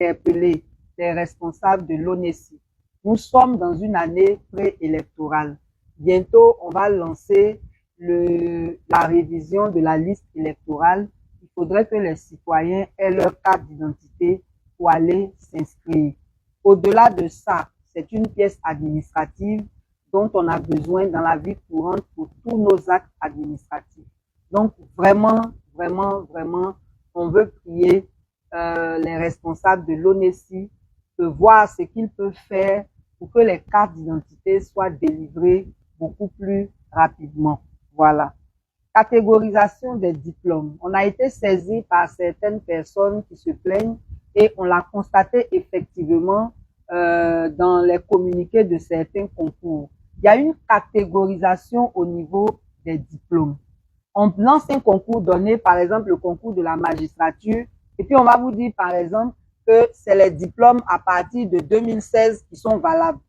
interpeller les responsables de l'ONESI. Nous sommes dans une année préélectorale. Bientôt, on va lancer la révision de la liste électorale. Il faudrait que les citoyens aient leur carte d'identité pour aller s'inscrire. Au-delà de ça, c'est une pièce administrative dont on a besoin dans la vie courante pour tous nos actes administratifs. Donc, vraiment, on veut prier les responsables de l'ONESI de voir ce qu'ils peuvent faire pour que les cartes d'identité soient délivrées beaucoup plus rapidement. Voilà. Catégorisation des diplômes. On a été saisi par certaines personnes qui se plaignent et on l'a constaté effectivement dans les communiqués de certains concours. Il y a une catégorisation au niveau des diplômes. On lance un concours donné, par exemple le concours de la magistrature, et puis on va vous dire par exemple que c'est les diplômes à partir de 2016 qui sont valables.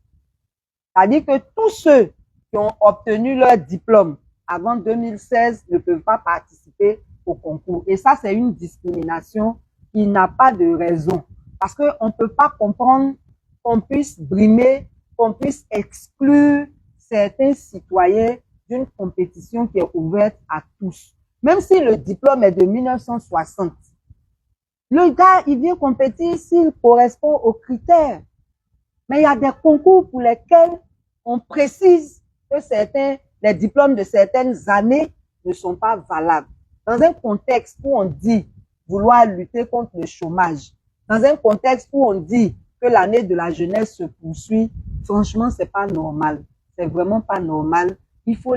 C'est-à-dire que tous ceux qui ont obtenu leur diplôme avant 2016 ne peuvent pas participer au concours. Et ça, c'est une discrimination qui n'a pas de raison. Parce qu'on ne peut pas comprendre qu'on puisse brimer, qu'on puisse exclure certains citoyens d'une compétition qui est ouverte à tous. Même si le diplôme est de 1960, le gars, il vient compétir s'il correspond aux critères. Mais il y a des concours pour lesquels on précise que les diplômes de certaines années ne sont pas valables. Dans un contexte où on dit vouloir lutter contre le chômage, dans un contexte où on dit que l'année de la jeunesse se poursuit, franchement, c'est pas normal. C'est vraiment pas normal. Il faut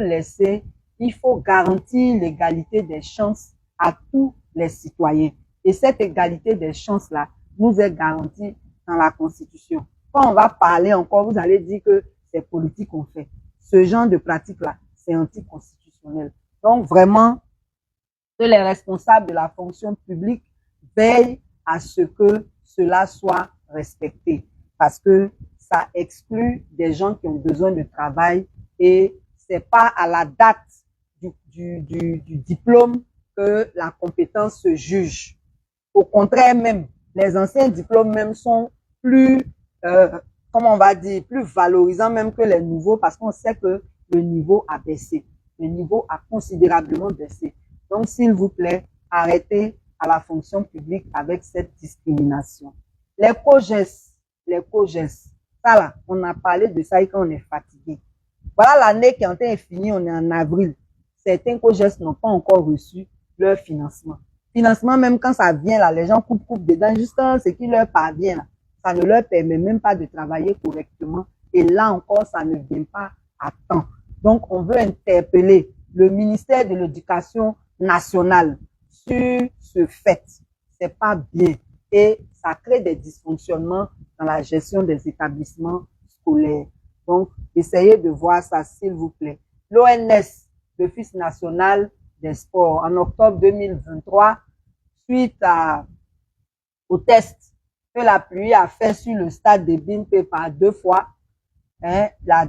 garantir l'égalité des chances à tous les citoyens. Et cette égalité des chances-là nous est garantie dans la Constitution. Quand on va parler encore, vous allez dire que c'est politique qu'on fait. Ce genre de pratique-là, c'est anticonstitutionnel. Donc vraiment, que les responsables de la fonction publique veillent à ce que cela soit respecté. Parce que ça exclut des gens qui ont besoin de travail et c'est pas à la date du diplôme que la compétence se juge. Au contraire même, les anciens diplômes même sont plus, comment on va dire, plus valorisants même que les nouveaux parce qu'on sait que le niveau a baissé. Le niveau a considérablement baissé. Donc, s'il vous plaît, arrêtez à la fonction publique avec cette discrimination. Les COGES, ça là, on a parlé de ça et quand on est fatigué. Voilà l'année qui est en train de finir, on est en avril. Certains COGES n'ont pas encore reçu leur financement. Financement, même quand ça vient là, les gens coupent dedans, juste ce qui leur parvient là. Ça ne leur permet même pas de travailler correctement. Et là encore, ça ne vient pas à temps. Donc, on veut interpeller le ministère de l'Éducation nationale sur ce fait. C'est pas bien. Et ça crée des dysfonctionnements dans la gestion des établissements scolaires. Donc, essayez de voir ça, s'il vous plaît. L'ONS, l'Office national des sports, en octobre 2023, suite au test que la pluie a fait sur le stade de Bimpe par 2 fois, la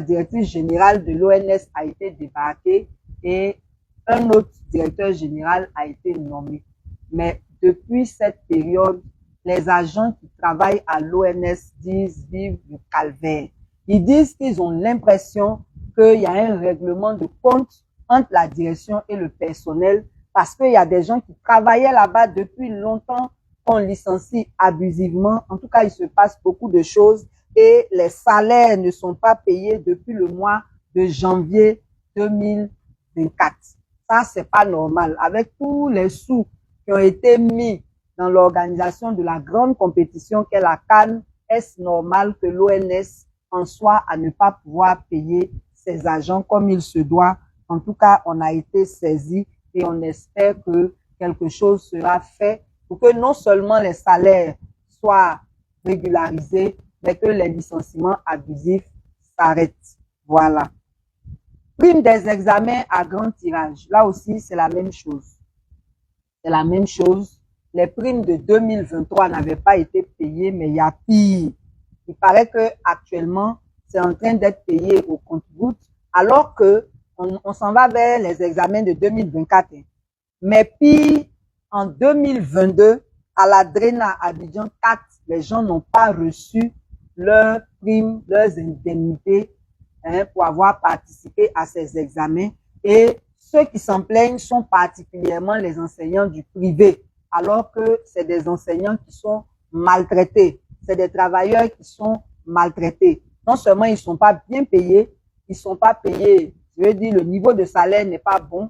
directrice générale de l'ONS a été débarquée et un autre directeur général a été nommé. Mais depuis cette période, les agents qui travaillent à l'ONS disent vivre du calvaire. Ils disent qu'ils ont l'impression qu'il y a un règlement de compte entre la direction et le personnel parce qu'il y a des gens qui travaillaient là-bas depuis longtemps qu'on licencie abusivement. En tout cas, il se passe beaucoup de choses et les salaires ne sont pas payés depuis le mois de janvier 2024. Ça, c'est pas normal. Avec tous les sous qui ont été mis dans l'organisation de la grande compétition qu'est la CAN, est-ce normal que l'ONS en soit à ne pas pouvoir payer ses agents comme il se doit? En tout cas, on a été saisi et on espère que quelque chose sera fait pour que non seulement les salaires soient régularisés, mais que les licenciements abusifs s'arrêtent. Voilà. Prime des examens à grand tirage. Là aussi, c'est la même chose. C'est la même chose. Les primes de 2023 n'avaient pas été payées, mais il y a pire. Il paraît que actuellement, c'est en train d'être payé au compte-gouttes, alors que on s'en va vers les examens de 2024. Mais puis, en 2022, à la Drena Abidjan 4, les gens n'ont pas reçu leurs primes, leurs indemnités pour avoir participé à ces examens. Et ceux qui s'en plaignent sont particulièrement les enseignants du privé, alors que c'est des enseignants qui sont maltraités. C'est des travailleurs qui sont maltraités. Non seulement ils ne sont pas bien payés, ils ne sont pas payés, je veux dire, le niveau de salaire n'est pas bon,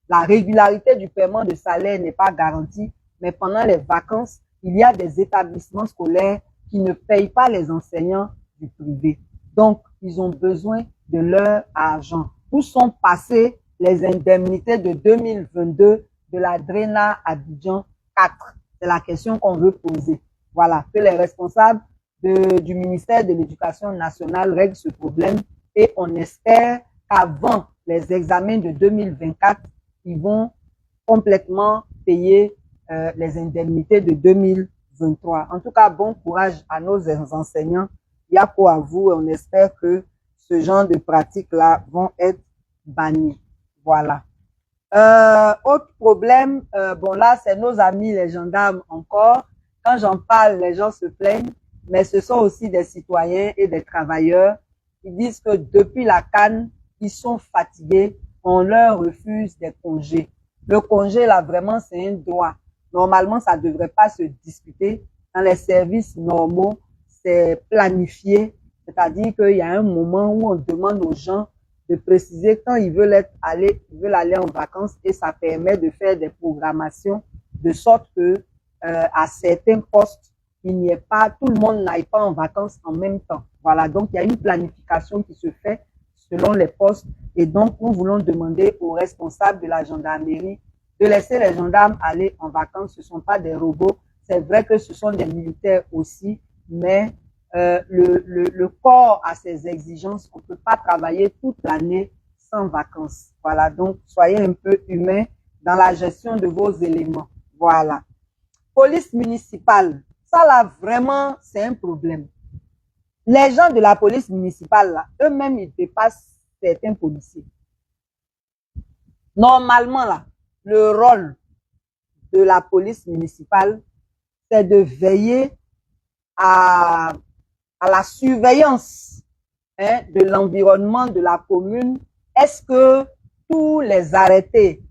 la régularité du paiement de salaire n'est pas garantie, mais pendant les vacances, il y a des établissements scolaires qui ne payent pas les enseignants du privé. Donc, ils ont besoin de leur argent. Où sont passées les indemnités de 2022 de la Drena Abidjan 4? C'est la question qu'on veut poser. Voilà, que les responsables du ministère de l'Éducation nationale règlent ce problème et on espère qu'avant les examens de 2024, ils vont complètement payer les indemnités de 2023. En tout cas, bon courage à nos enseignants. Yako à vous et on espère que ce genre de pratiques-là vont être bannies. Voilà. Autre problème, bon là, c'est nos amis les gendarmes encore. Quand j'en parle, les gens se plaignent, mais ce sont aussi des citoyens et des travailleurs. Ils disent que depuis la CAN, ils sont fatigués, on leur refuse des congés. Le congé, là, vraiment, c'est un droit. Normalement, ça ne devrait pas se discuter. Dans les services normaux, c'est planifié. C'est-à-dire qu'il y a un moment où on demande aux gens de préciser quand ils veulent aller en vacances et ça permet de faire des programmations de sorte que à certains postes, il n'y ait pas, tout le monde n'aille pas en vacances en même temps. Voilà, donc il y a une planification qui se fait selon les postes et donc nous voulons demander aux responsables de la gendarmerie de laisser les gendarmes aller en vacances. Ce ne sont pas des robots, c'est vrai que ce sont des militaires aussi, mais le corps a ses exigences. On ne peut pas travailler toute l'année sans vacances. Voilà, donc soyez un peu humains dans la gestion de vos éléments. Voilà. Police municipale, ça là vraiment c'est un problème. Les gens de la police municipale là, eux-mêmes ils dépassent certains policiers. Normalement là, le rôle de la police municipale, c'est de veiller à la surveillance de l'environnement de la commune. Est-ce que tous les arrêtés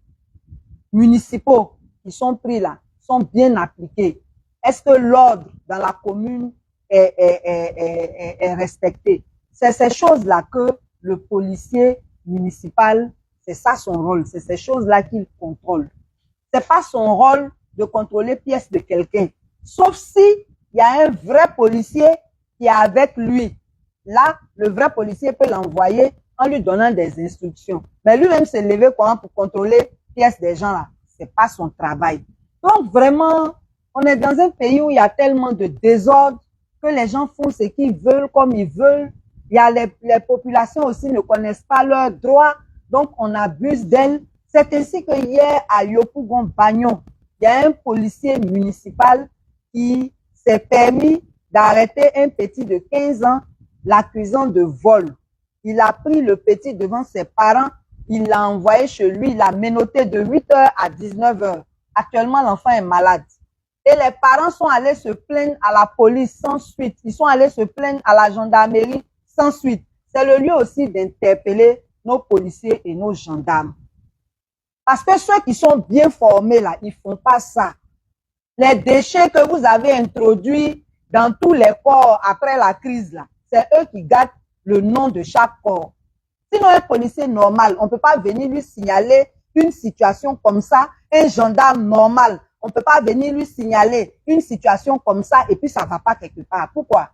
municipaux qui sont pris là sont bien appliqués? Est-ce que l'ordre dans la commune est respecté? C'est ces choses-là que le policier municipal, c'est ça son rôle, c'est ces choses-là qu'il contrôle. C'est pas son rôle de contrôler pièce de quelqu'un, sauf si il y a un vrai policier qui est avec lui. Là, le vrai policier peut l'envoyer en lui donnant des instructions. Mais lui-même se lever comment pour contrôler pièces des gens là, c'est pas son travail. Donc vraiment, on est dans un pays où il y a tellement de désordre que les gens font ce qu'ils veulent comme ils veulent. Il y a les populations aussi ne connaissent pas leurs droits, donc on abuse d'elles. C'est ainsi que hier à Yopougon-Bagnon, il y a un policier municipal qui s'est permis d'arrêter un petit de 15 ans, l'accusant de vol. Il a pris le petit devant ses parents, il l'a envoyé chez lui, il l'a menotté de 8h à 19h. Actuellement, l'enfant est malade. Et les parents sont allés se plaindre à la police sans suite. Ils sont allés se plaindre à la gendarmerie sans suite. C'est le lieu aussi d'interpeller nos policiers et nos gendarmes. Parce que ceux qui sont bien formés là, ils font pas ça. Les déchets que vous avez introduits dans tous les corps après la crise là, c'est eux qui gâtent le nom de chaque corps. Sinon, un policier normal, on ne peut pas venir lui signaler une situation comme ça. Un gendarme normal, on ne peut pas venir lui signaler une situation comme ça et puis ça ne va pas quelque part. Pourquoi?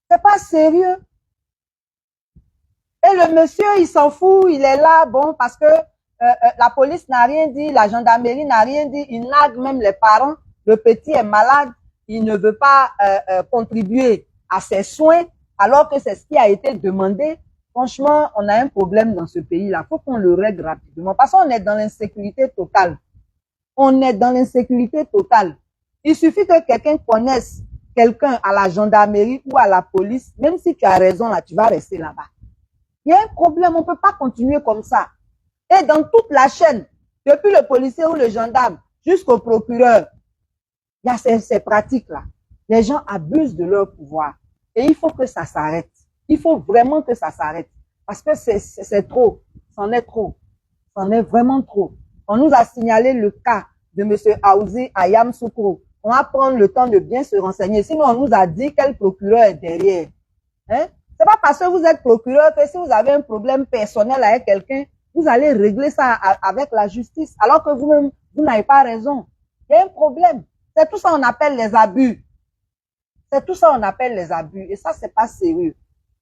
C'est pas sérieux. Et le monsieur, il s'en fout, il est là, bon, parce que la police n'a rien dit, la gendarmerie n'a rien dit, il nargue même les parents. Le petit est malade, il ne veut pas contribuer à ses soins, alors que c'est ce qui a été demandé. Franchement, on a un problème dans ce pays-là. Il faut qu'on le règle rapidement. Parce qu'on est dans l'insécurité totale. On est dans l'insécurité totale. Il suffit que quelqu'un connaisse quelqu'un à la gendarmerie ou à la police. Même si tu as raison, là, tu vas rester là-bas. Il y a un problème. On ne peut pas continuer comme ça. Et dans toute la chaîne, depuis le policier ou le gendarme jusqu'au procureur, Il y a ces pratiques-là. Les gens abusent de leur pouvoir. Et il faut que ça s'arrête. Il faut vraiment que ça s'arrête. Parce que c'est trop. C'en est trop. C'en est vraiment trop. On nous a signalé le cas de M. Aouzi à Yamoussoukro. On va prendre le temps de bien se renseigner. Sinon, on nous a dit quel procureur est derrière. Hein? C'est pas parce que vous êtes procureur que si vous avez un problème personnel avec quelqu'un, vous allez régler ça avec la justice. Alors que vous-même, vous n'avez pas raison. Il y a un problème. C'est tout ça qu'on appelle les abus. C'est tout ça qu'on appelle les abus. Et ça, c'est pas sérieux.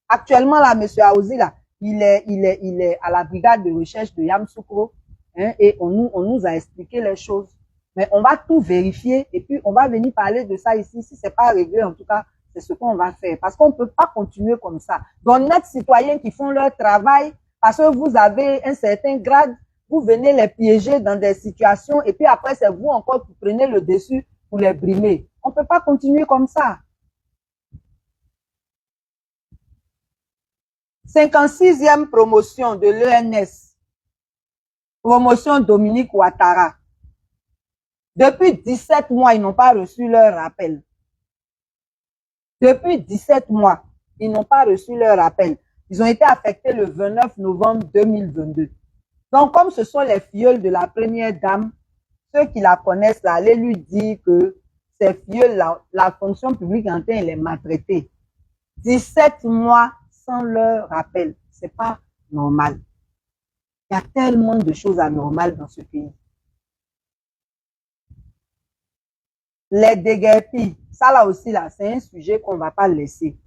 Actuellement, là, M. Aouzi, là, il est à la brigade de recherche de Yamoussoukro, hein, et on nous a expliqué les choses. Mais on va tout vérifier et puis on va venir parler de ça ici. Si c'est pas réglé, en tout cas, c'est ce qu'on va faire. Parce qu'on ne peut pas continuer comme ça. D'honnêtes citoyens qui font leur travail, parce que vous avez un certain grade, vous venez les piéger dans des situations et puis après, c'est vous encore qui prenez le dessus pour les brimer. On ne peut pas continuer comme ça. 56e promotion de l'ENS. Promotion Dominique Ouattara. Depuis 17 mois, ils n'ont pas reçu leur rappel. Depuis 17 mois, ils n'ont pas reçu leur rappel. Ils ont été affectés le 29 novembre 2022. Donc, comme ce sont les filleuls de la première dame, ceux qui la connaissent, là, allez lui dire que ces filleuls, la fonction publique en train de les maltraiter. 17 mois sans leur rappel. C'est pas normal. Il y a tellement de choses anormales dans ce pays. Les déguerpis, ça là aussi, là, c'est un sujet qu'on ne va pas laisser.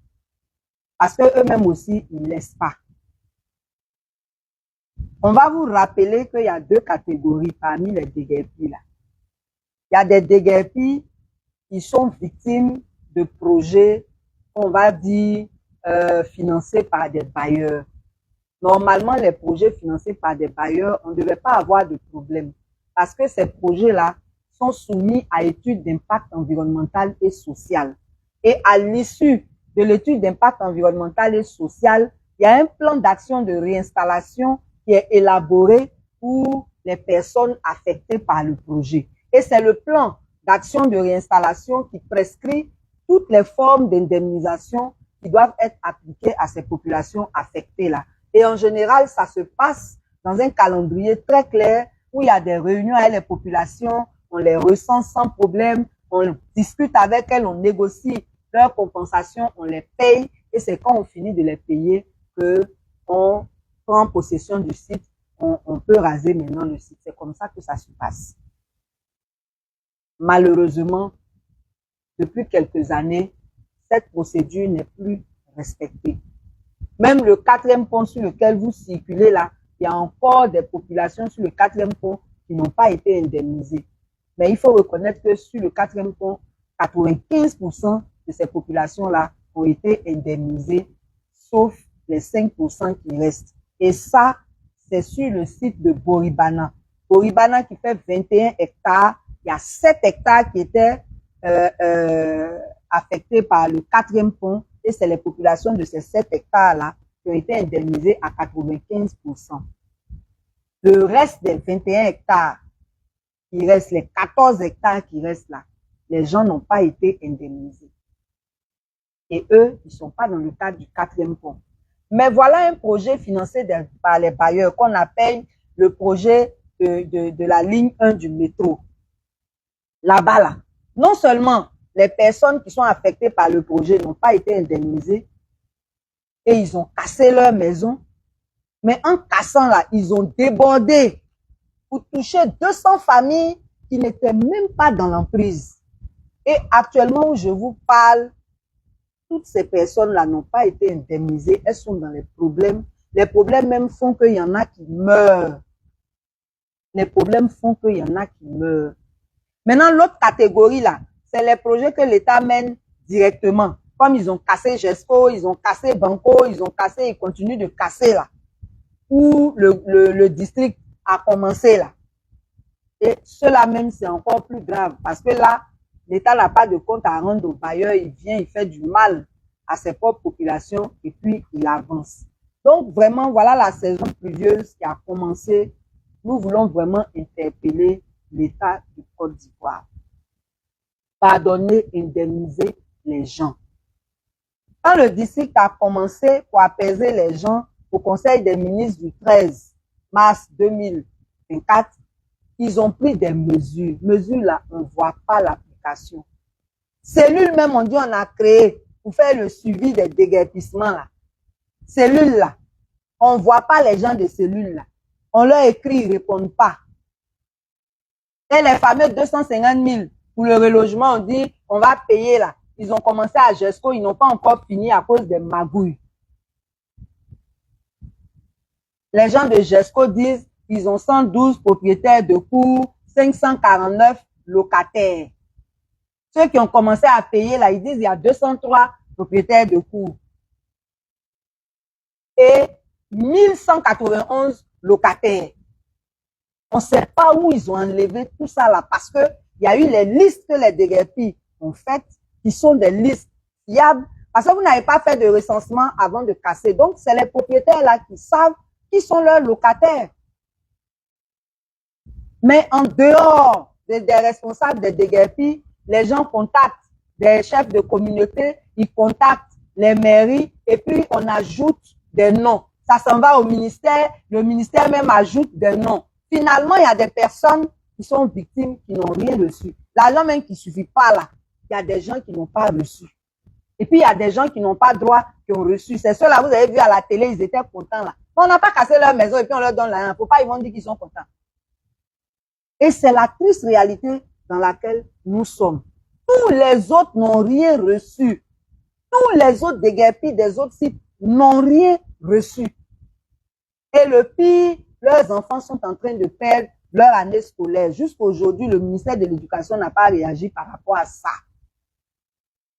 Parce qu'eux-mêmes aussi, ils ne laissent pas. On va vous rappeler qu'il y a deux catégories parmi les déguerpis là. Il y a des déguerpis qui sont victimes de projets, on va dire, financés par des bailleurs. Normalement, les projets financés par des bailleurs, on ne devait pas avoir de problème. Parce que ces projets-là sont soumis à études d'impact environnemental et social. Et à l'issue de l'étude d'impact environnemental et social, il y a un plan d'action de réinstallation qui est élaboré pour les personnes affectées par le projet. Et c'est le plan d'action de réinstallation qui prescrit toutes les formes d'indemnisation qui doivent être appliquées à ces populations affectées-là. Et en général, ça se passe dans un calendrier très clair où il y a des réunions avec les populations, on les recense sans problème, on discute avec elles, on négocie leurs compensations, on les paye et c'est quand on finit de les payer qu'on prend possession du site, on peut raser maintenant le site. C'est comme ça que ça se passe. Malheureusement, depuis quelques années, cette procédure n'est plus respectée. Même le 4e pont sur lequel vous circulez là, il y a encore des populations sur le 4e pont qui n'ont pas été indemnisées. Mais il faut reconnaître que sur le 4e pont, 95% de ces populations-là ont été indemnisées, sauf les 5% qui restent. Et ça, c'est sur le site de Boribana. Boribana qui fait 21 hectares, il y a 7 hectares qui étaient affectés par le 4e pont et c'est les populations de ces 7 hectares-là qui ont été indemnisées à 95%. Le reste des 21 hectares qui restent, les 14 hectares qui restent là, les gens n'ont pas été indemnisés. Et eux, ils ne sont pas dans le cadre du 4e pont. Mais voilà un projet financé par les bailleurs qu'on appelle le projet de la ligne 1 du métro. Là-bas, là, non seulement les personnes qui sont affectées par le projet n'ont pas été indemnisées et ils ont cassé leur maison, mais en cassant là, ils ont débordé pour toucher 200 familles qui n'étaient même pas dans l'emprise. Et actuellement où je vous parle, toutes ces personnes-là n'ont pas été indemnisées, elles sont dans les problèmes. Les problèmes même font qu'il y en a qui meurent. Les problèmes font qu'il y en a qui meurent. Maintenant, l'autre catégorie là, c'est les projets que l'État mène directement. Comme ils ont cassé GESCO, ils ont cassé Banco, ils continuent de casser là. Où le district a commencé là. Et cela même, c'est encore plus grave parce que là, l'État n'a pas de compte à rendre aux bailleurs, il vient, il fait du mal à ses propres populations et puis il avance. Donc vraiment, voilà la saison pluvieuse qui a commencé. Nous voulons vraiment interpeller l'État du Côte d'Ivoire. pardonner, indemniser les gens. Quand le district a commencé pour apaiser les gens au Conseil des ministres du 13 mars 2024, ils ont pris des mesures. Mesures là, on ne voit pas l'application. Cellules même, on dit, on a créé pour faire le suivi des déguerpissements là. Cellules là, on ne voit pas les gens de cellules là. On leur écrit, ils ne répondent pas. Et les fameux 250 000 pour le relogement, on dit, on va payer là. Ils ont commencé à GESCO, ils n'ont pas encore fini à cause des magouilles. Les gens de GESCO disent qu'ils ont 112 propriétaires de cours, 549 locataires. Ceux qui ont commencé à payer là, ils disent qu'il y a 203 propriétaires de cours et 1191 locataires. On ne sait pas où ils ont enlevé tout ça là parce que il y a eu les listes que les déguerpis ont faites qui sont des listes fiables parce que vous n'avez pas fait de recensement avant de casser. Donc, c'est les propriétaires là qui savent qui sont leurs locataires. Mais en dehors des responsables des déguerpis, les gens contactent des chefs de communauté, ils contactent les mairies et puis on ajoute des noms. Ça s'en va au ministère, le ministère même ajoute des noms. Finalement, il y a des personnes qui sont victimes qui n'ont rien reçu. L'argent même qui ne suffit pas là, il y a des gens qui n'ont pas reçu. Et puis, il y a des gens qui n'ont pas droit, qui ont reçu. C'est ceux-là, vous avez vu à la télé, ils étaient contents là. On n'a pas cassé leur maison et puis on leur donne l'argent. Pourquoi ils vont dire qu'ils sont contents? Et c'est la triste réalité dans laquelle nous sommes. Tous les autres n'ont rien reçu. Tous les autres déguerpis des autres sites n'ont rien reçu. Et le pire, leurs enfants sont en train de perdre leur année scolaire. Jusqu'à aujourd'hui, le ministère de l'Éducation n'a pas réagi par rapport à ça.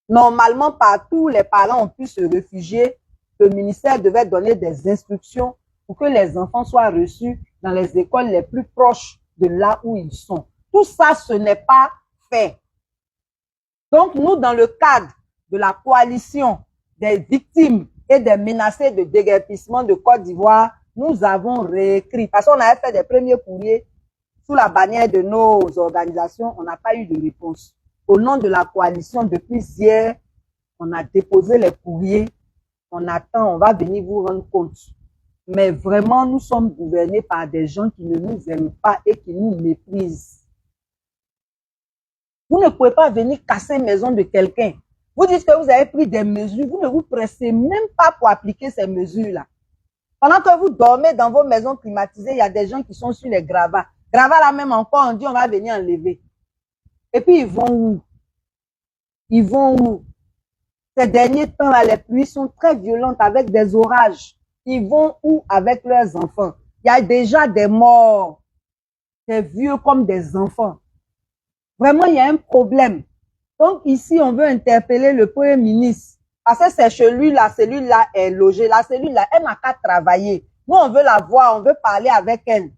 Normalement, partout, les parents ont pu se réfugier. Le ministère devait donner des instructions pour que les enfants soient reçus dans les écoles les plus proches de là où ils sont. Tout ça, ce n'est pas fait. Donc, nous, dans le cadre de la coalition des victimes et des menacés de déguerpissement de Côte d'Ivoire, nous avons réécrit. Parce qu'on avait fait des premiers courriers sous la bannière de nos organisations, on n'a pas eu de réponse. Au nom de la coalition, depuis hier, on a déposé les courriers. On attend, on va venir vous rendre compte. Mais vraiment, nous sommes gouvernés par des gens qui ne nous aiment pas et qui nous méprisent. Vous ne pouvez pas venir casser la maison de quelqu'un. Vous dites que vous avez pris des mesures, vous ne vous pressez même pas pour appliquer ces mesures-là. Pendant que vous dormez dans vos maisons climatisées, il y a des gens qui sont sur les gravats. Gravats là même encore, on dit on va venir enlever. Et puis ils vont où? Ils vont où? Ces derniers temps-là, les pluies sont très violentes avec des orages. Ils vont où avec leurs enfants? Il y a déjà des morts, des vieux comme des enfants. Vraiment, il y a un problème. Donc ici, on veut interpeller le Premier ministre. Parce que c'est chez lui, la cellule-là est logée. La cellule-là, elle n'a qu'à travailler. Nous, on veut la voir, on veut parler avec elle.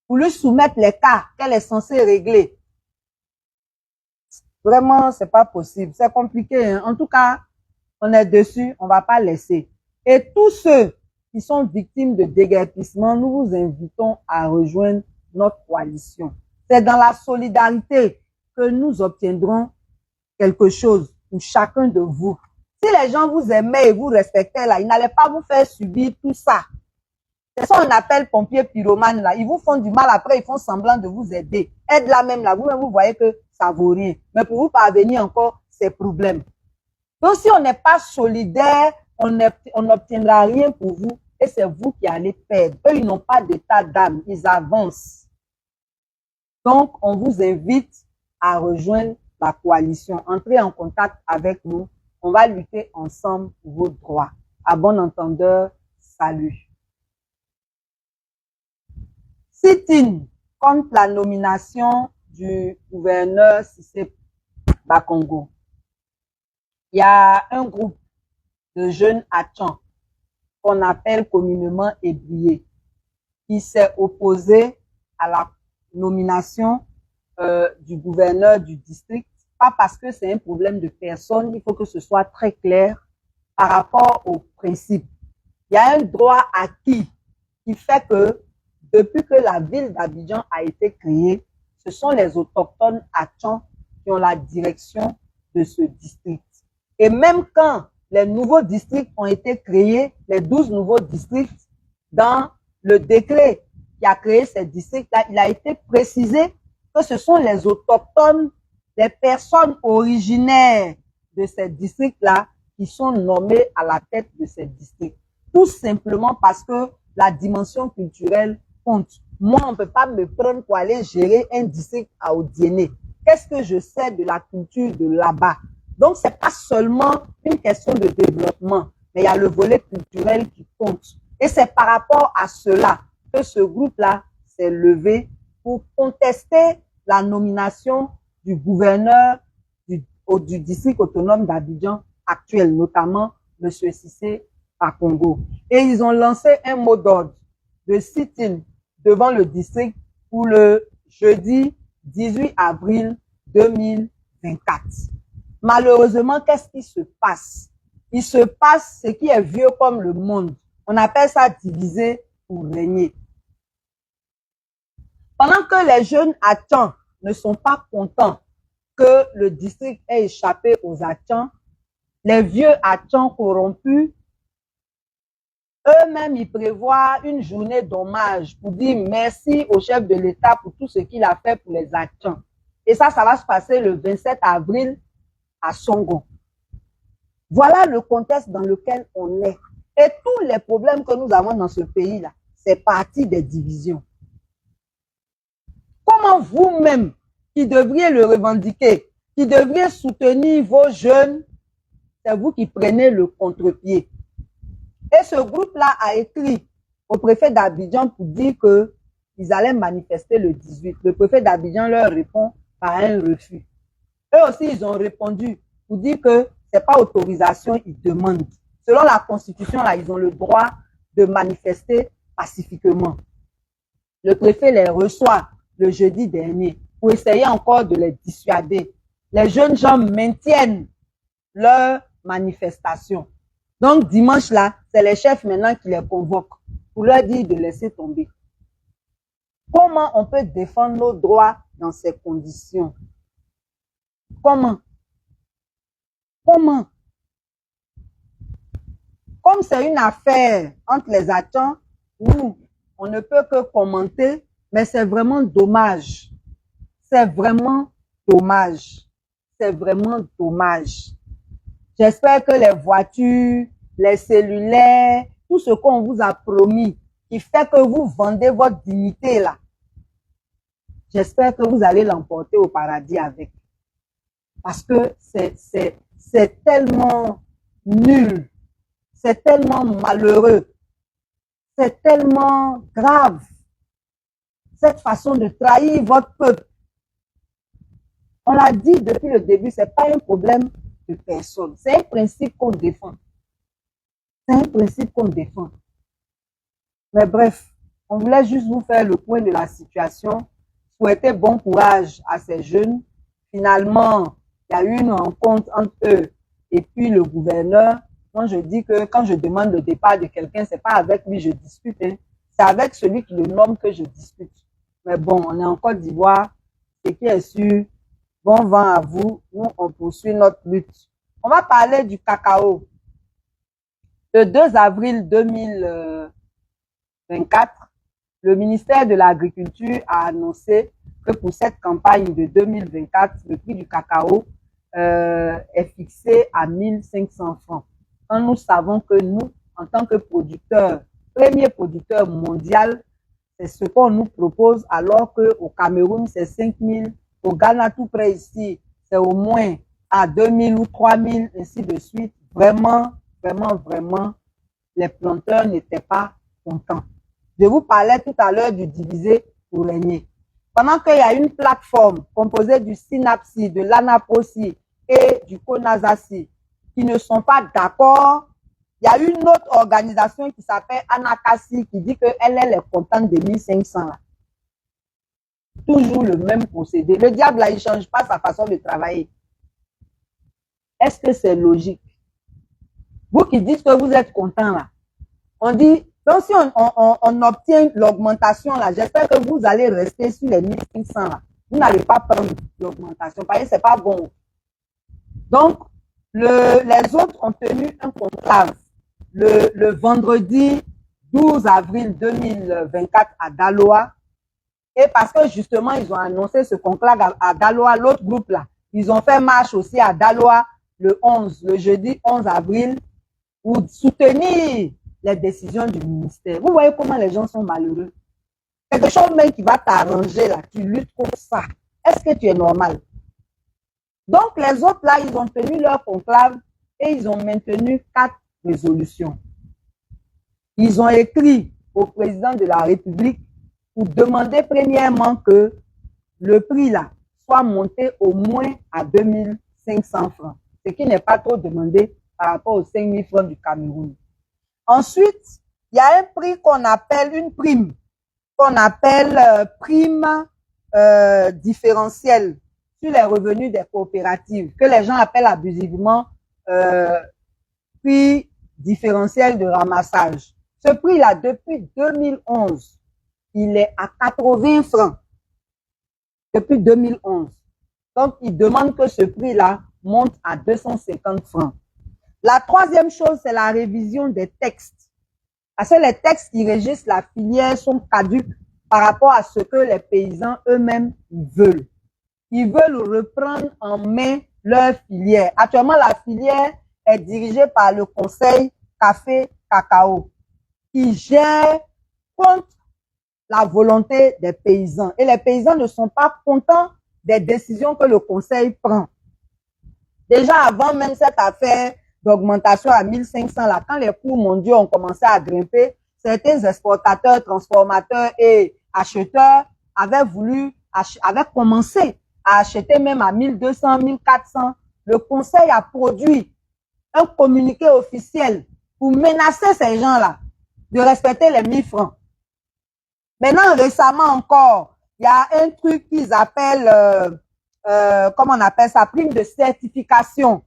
Pour lui soumettre les cas qu'elle est censée régler. Vraiment, c'est pas possible. C'est compliqué. Hein? En tout cas, on est dessus, on va pas laisser. Et tous ceux qui sont victimes de déguerpissement, nous vous invitons à rejoindre notre coalition. C'est dans la solidarité que nous obtiendrons quelque chose pour chacun de vous. Si les gens vous aimaient et vous respectaient là, ils n'allaient pas vous faire subir tout ça. C'est ça qu'on appelle pompiers pyromanes là. Ils vous font du mal après, ils font semblant de vous aider. Aide là même là, vous-même vous voyez que ça vaut rien. Mais pour vous parvenir encore, c'est problème. Donc si on n'est pas solidaire, on n'obtiendra rien pour vous et c'est vous qui allez perdre. Eux, ils n'ont pas d'état d'âme, ils avancent. Donc, on vous invite à rejoindre la coalition. Entrez en contact avec nous. On va lutter ensemble pour vos droits. À bon entendeur, salut. Sit-in contre la nomination du gouverneur Cissé Bakongo. Il y a un groupe de jeunes Hachans qu'on appelle communément Ébrié qui s'est opposé à la nomination du gouverneur du district, pas parce que c'est un problème de personne, il faut que ce soit très clair par rapport au principe. Il y a un droit acquis qui fait que depuis que la ville d'Abidjan a été créée, ce sont les autochtones Hachans qui ont la direction de ce district. Et même quand les nouveaux districts ont été créés, les 12 nouveaux districts, dans le décret qui a créé ces districts-là, il a été précisé que ce sont les autochtones, les personnes originaires de ces districts-là qui sont nommés à la tête de ces districts. Tout simplement parce que la dimension culturelle compte. Moi, on ne peut pas me prendre pour aller gérer un district à Odiéné. Qu'est-ce que je sais de la culture de là-bas? Donc, ce n'est pas seulement une question de développement, mais il y a le volet culturel qui compte. Et c'est par rapport à cela que ce groupe-là s'est levé pour contester la nomination du gouverneur du district autonome d'Abidjan actuel, notamment M. Cissé Pakongo. Et ils ont lancé un mot d'ordre de sit-in devant le district pour le jeudi 18 avril 2024. Malheureusement, qu'est-ce qui se passe? Il se passe ce qui est vieux comme le monde. On appelle ça diviser pour régner. Pendant que les jeunes Atchans ne sont pas contents que le district ait échappé aux Atchans, les vieux Atchans corrompus, eux-mêmes, ils prévoient une journée d'hommage pour dire merci au chef de l'État pour tout ce qu'il a fait pour les Atchans. Et ça va se passer le 27 avril à Songo. Voilà le contexte dans lequel on est. Et tous les problèmes que nous avons dans ce pays-là, c'est parti des divisions. Comment vous-même, qui devriez le revendiquer, qui devriez soutenir vos jeunes, c'est vous qui prenez le contre-pied. Et ce groupe-là a écrit au préfet d'Abidjan pour dire qu'ils allaient manifester le 18. Le préfet d'Abidjan leur répond par un refus. Eux aussi, ils ont répondu pour dire que ce n'est pas autorisation, ils demandent. Selon la Constitution, là, ils ont le droit de manifester pacifiquement. Le préfet les reçoit le jeudi dernier pour essayer encore de les dissuader. Les jeunes gens maintiennent leur manifestation. Donc, dimanche là, c'est les chefs maintenant qui les convoquent pour leur dire de laisser tomber. Comment on peut défendre nos droits dans ces conditions? Comment? Comment? Comme c'est une affaire entre les Atchans, nous, on ne peut que commenter, mais c'est vraiment dommage. C'est vraiment dommage. C'est vraiment dommage. J'espère que les voitures, les cellulaires, tout ce qu'on vous a promis, qui fait que vous vendez votre dignité là, j'espère que vous allez l'emporter au paradis avec. Parce que c'est tellement nul, c'est tellement malheureux, c'est tellement grave, cette façon de trahir votre peuple. On l'a dit depuis le début, ce n'est pas un problème de personne, c'est un principe qu'on défend. C'est un principe qu'on défend. Mais bref, on voulait juste vous faire le point de la situation, souhaiter bon courage à ces jeunes. Finalement, il y a eu une rencontre entre eux et puis le gouverneur. Moi, je dis que quand je demande le départ de quelqu'un, ce n'est pas avec lui que je discute, hein. C'est avec celui qui le nomme que je discute. Mais bon, on est en Côte d'Ivoire, ce qui est sûr, bon vent à vous, nous, on poursuit notre lutte. On va parler du cacao. Le 2 avril 2024, le ministère de l'Agriculture a annoncé que pour cette campagne de 2024, le prix du cacao est fixé à 1500 francs. Quand nous savons que nous, en tant que producteurs, premier producteur mondial, c'est ce qu'on nous propose, alors qu'au Cameroun, c'est 5000, au Ghana, tout près ici, c'est au moins à 2000 ou 3000, ainsi de suite. Vraiment, les planteurs n'étaient pas contents. Je vous parlais tout à l'heure du diviser pour régner. Pendant qu'il y a une plateforme composée du SYNAPSI, de l'ANAPOSI et du CONASASI qui ne sont pas d'accord, il y a une autre organisation qui s'appelle Anakasi qui dit qu'elle est contente de 1500 là. Toujours le même procédé. Le diable là, il ne change pas sa façon de travailler. Est-ce que c'est logique? Vous qui dites que vous êtes content là, on dit, donc si on obtient l'augmentation là, j'espère que vous allez rester sur les 1500 là. Vous n'allez pas prendre l'augmentation parce que c'est pas bon. Donc, les autres ont tenu un conclave le vendredi 12 avril 2024 à Daloa. Et parce que justement, ils ont annoncé ce conclave à Daloa, l'autre groupe là, ils ont fait marche aussi à Daloa le jeudi 11 avril, pour soutenir les décisions du ministère. Vous voyez comment les gens sont malheureux. Quelque chose même qui va t'arranger là, tu luttes contre ça. Est-ce que tu es normal? Donc, les autres là, ils ont tenu leur conclave et ils ont maintenu 4 résolutions. Ils ont écrit au président de la République pour demander premièrement que le prix là soit monté au moins à 2500 francs, ce qui n'est pas trop demandé par rapport aux 5000 francs du Cameroun. Ensuite, il y a un prix qu'on appelle une prime, qu'on appelle prime différentielle sur les revenus des coopératives, que les gens appellent abusivement prix différentiel de ramassage. Ce prix-là, depuis 2011, il est à 80 francs. Depuis 2011. Donc, il demande que ce prix-là monte à 250 francs. La troisième chose, c'est la révision des textes. Parce que les textes qui régissent la filière sont caducs par rapport à ce que les paysans eux-mêmes veulent. Ils veulent reprendre en main leur filière. Actuellement, la filière est dirigée par le Conseil Café Cacao, qui gère contre la volonté des paysans. Et les paysans ne sont pas contents des décisions que le Conseil prend. Déjà avant même cette affaire d'augmentation à 1500, là, quand les cours mondiaux ont commencé à grimper, certains exportateurs, transformateurs et acheteurs avaient commencé à acheter même à 1200, 1400. Le Conseil a produit un communiqué officiel pour menacer ces gens-là de respecter les 1000 francs. Maintenant, récemment encore, il y a un truc qu'ils appellent, comment on appelle ça, prime de certification.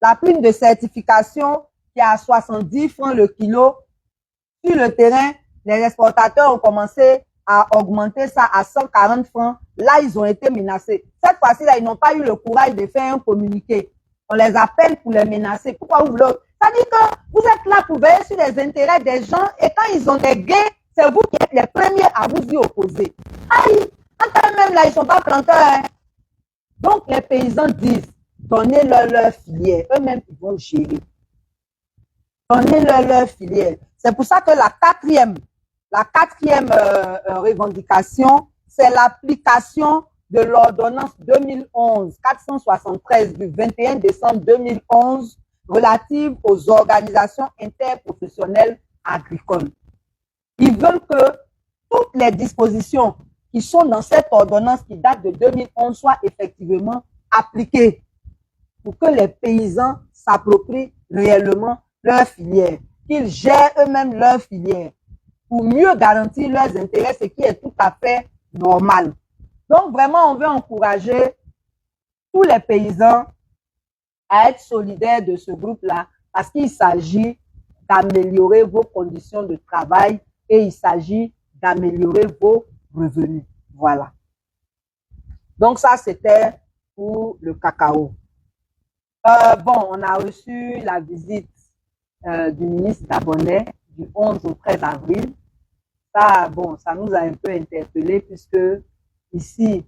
La prime de certification qui est à 70 francs le kilo. Sur le terrain, les exportateurs ont commencé à augmenter ça à 140 francs. Là, ils ont été menacés. Cette fois-ci-là, ils n'ont pas eu le courage de faire un communiqué. On les appelle pour les menacer. Pourquoi vous voulez? Ça dit que vous êtes là pour veiller sur les intérêts des gens et quand ils ont des gains, c'est vous qui êtes les premiers à vous y opposer. Aïe, quand même là, ils ne sont pas planteurs. Hein. Donc, les paysans disent, donnez-leur leur filière. Eux-mêmes, ils vont gérer. Donnez-leur leur filière. C'est pour ça que la quatrième revendication, c'est l'application de l'ordonnance 2011-473 du 21 décembre 2011 relative aux organisations interprofessionnelles agricoles. Ils veulent que toutes les dispositions qui sont dans cette ordonnance qui date de 2011 soient effectivement appliquées pour que les paysans s'approprient réellement leur filière, qu'ils gèrent eux-mêmes leur filière pour mieux garantir leurs intérêts, ce qui est tout à fait normal. Donc vraiment, on veut encourager tous les paysans à être solidaires de ce groupe-là parce qu'il s'agit d'améliorer vos conditions de travail et il s'agit d'améliorer vos revenus. Voilà. Donc ça, c'était pour le cacao. Bon, on a reçu la visite du ministre Gabonais du 11 au 13 avril. Ça, bon, ça nous a un peu interpellés puisque ici,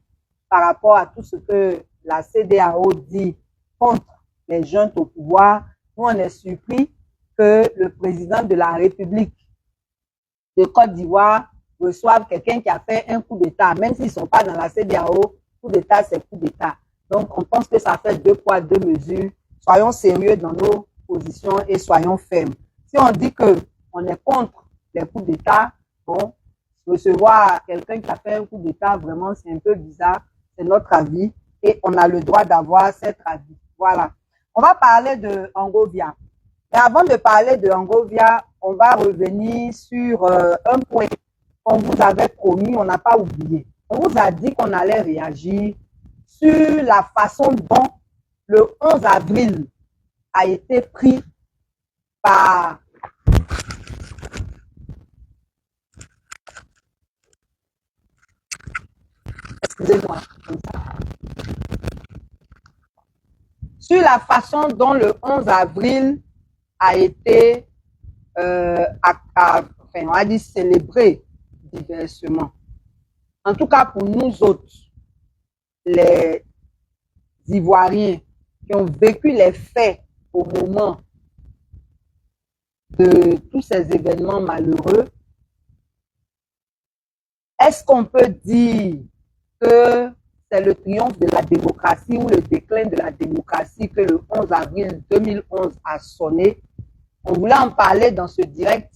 par rapport à tout ce que la CEDEAO dit contre les jeunes au pouvoir, nous on est surpris que le président de la République de Côte d'Ivoire reçoive quelqu'un qui a fait un coup d'État, même s'ils ne sont pas dans la CEDEAO, coup d'État, c'est coup d'État. Donc, on pense que ça fait 2 poids, 2 mesures. Soyons sérieux dans nos positions et soyons fermes. Si on dit qu'on est contre les coups d'État, bon, recevoir quelqu'un qui a fait un coup d'État, vraiment, c'est un peu bizarre. C'est notre avis et on a le droit d'avoir cet avis. Voilà. On va parler de Angovia. Mais avant de parler de Angovia, on va revenir sur un point qu'on vous avait promis, on n'a pas oublié. On vous a dit qu'on allait réagir sur la façon dont le 11 avril a été pris par excusez-moi, comme ça. Sur la façon dont le 11 avril a été, enfin, on a dit célébré diversement. En tout cas, pour nous autres, les Ivoiriens qui ont vécu les faits au moment de tous ces événements malheureux, est-ce qu'on peut dire que c'est le triomphe de la démocratie ou le déclin de la démocratie que le 11 avril 2011 a sonné? On voulait en parler dans ce direct,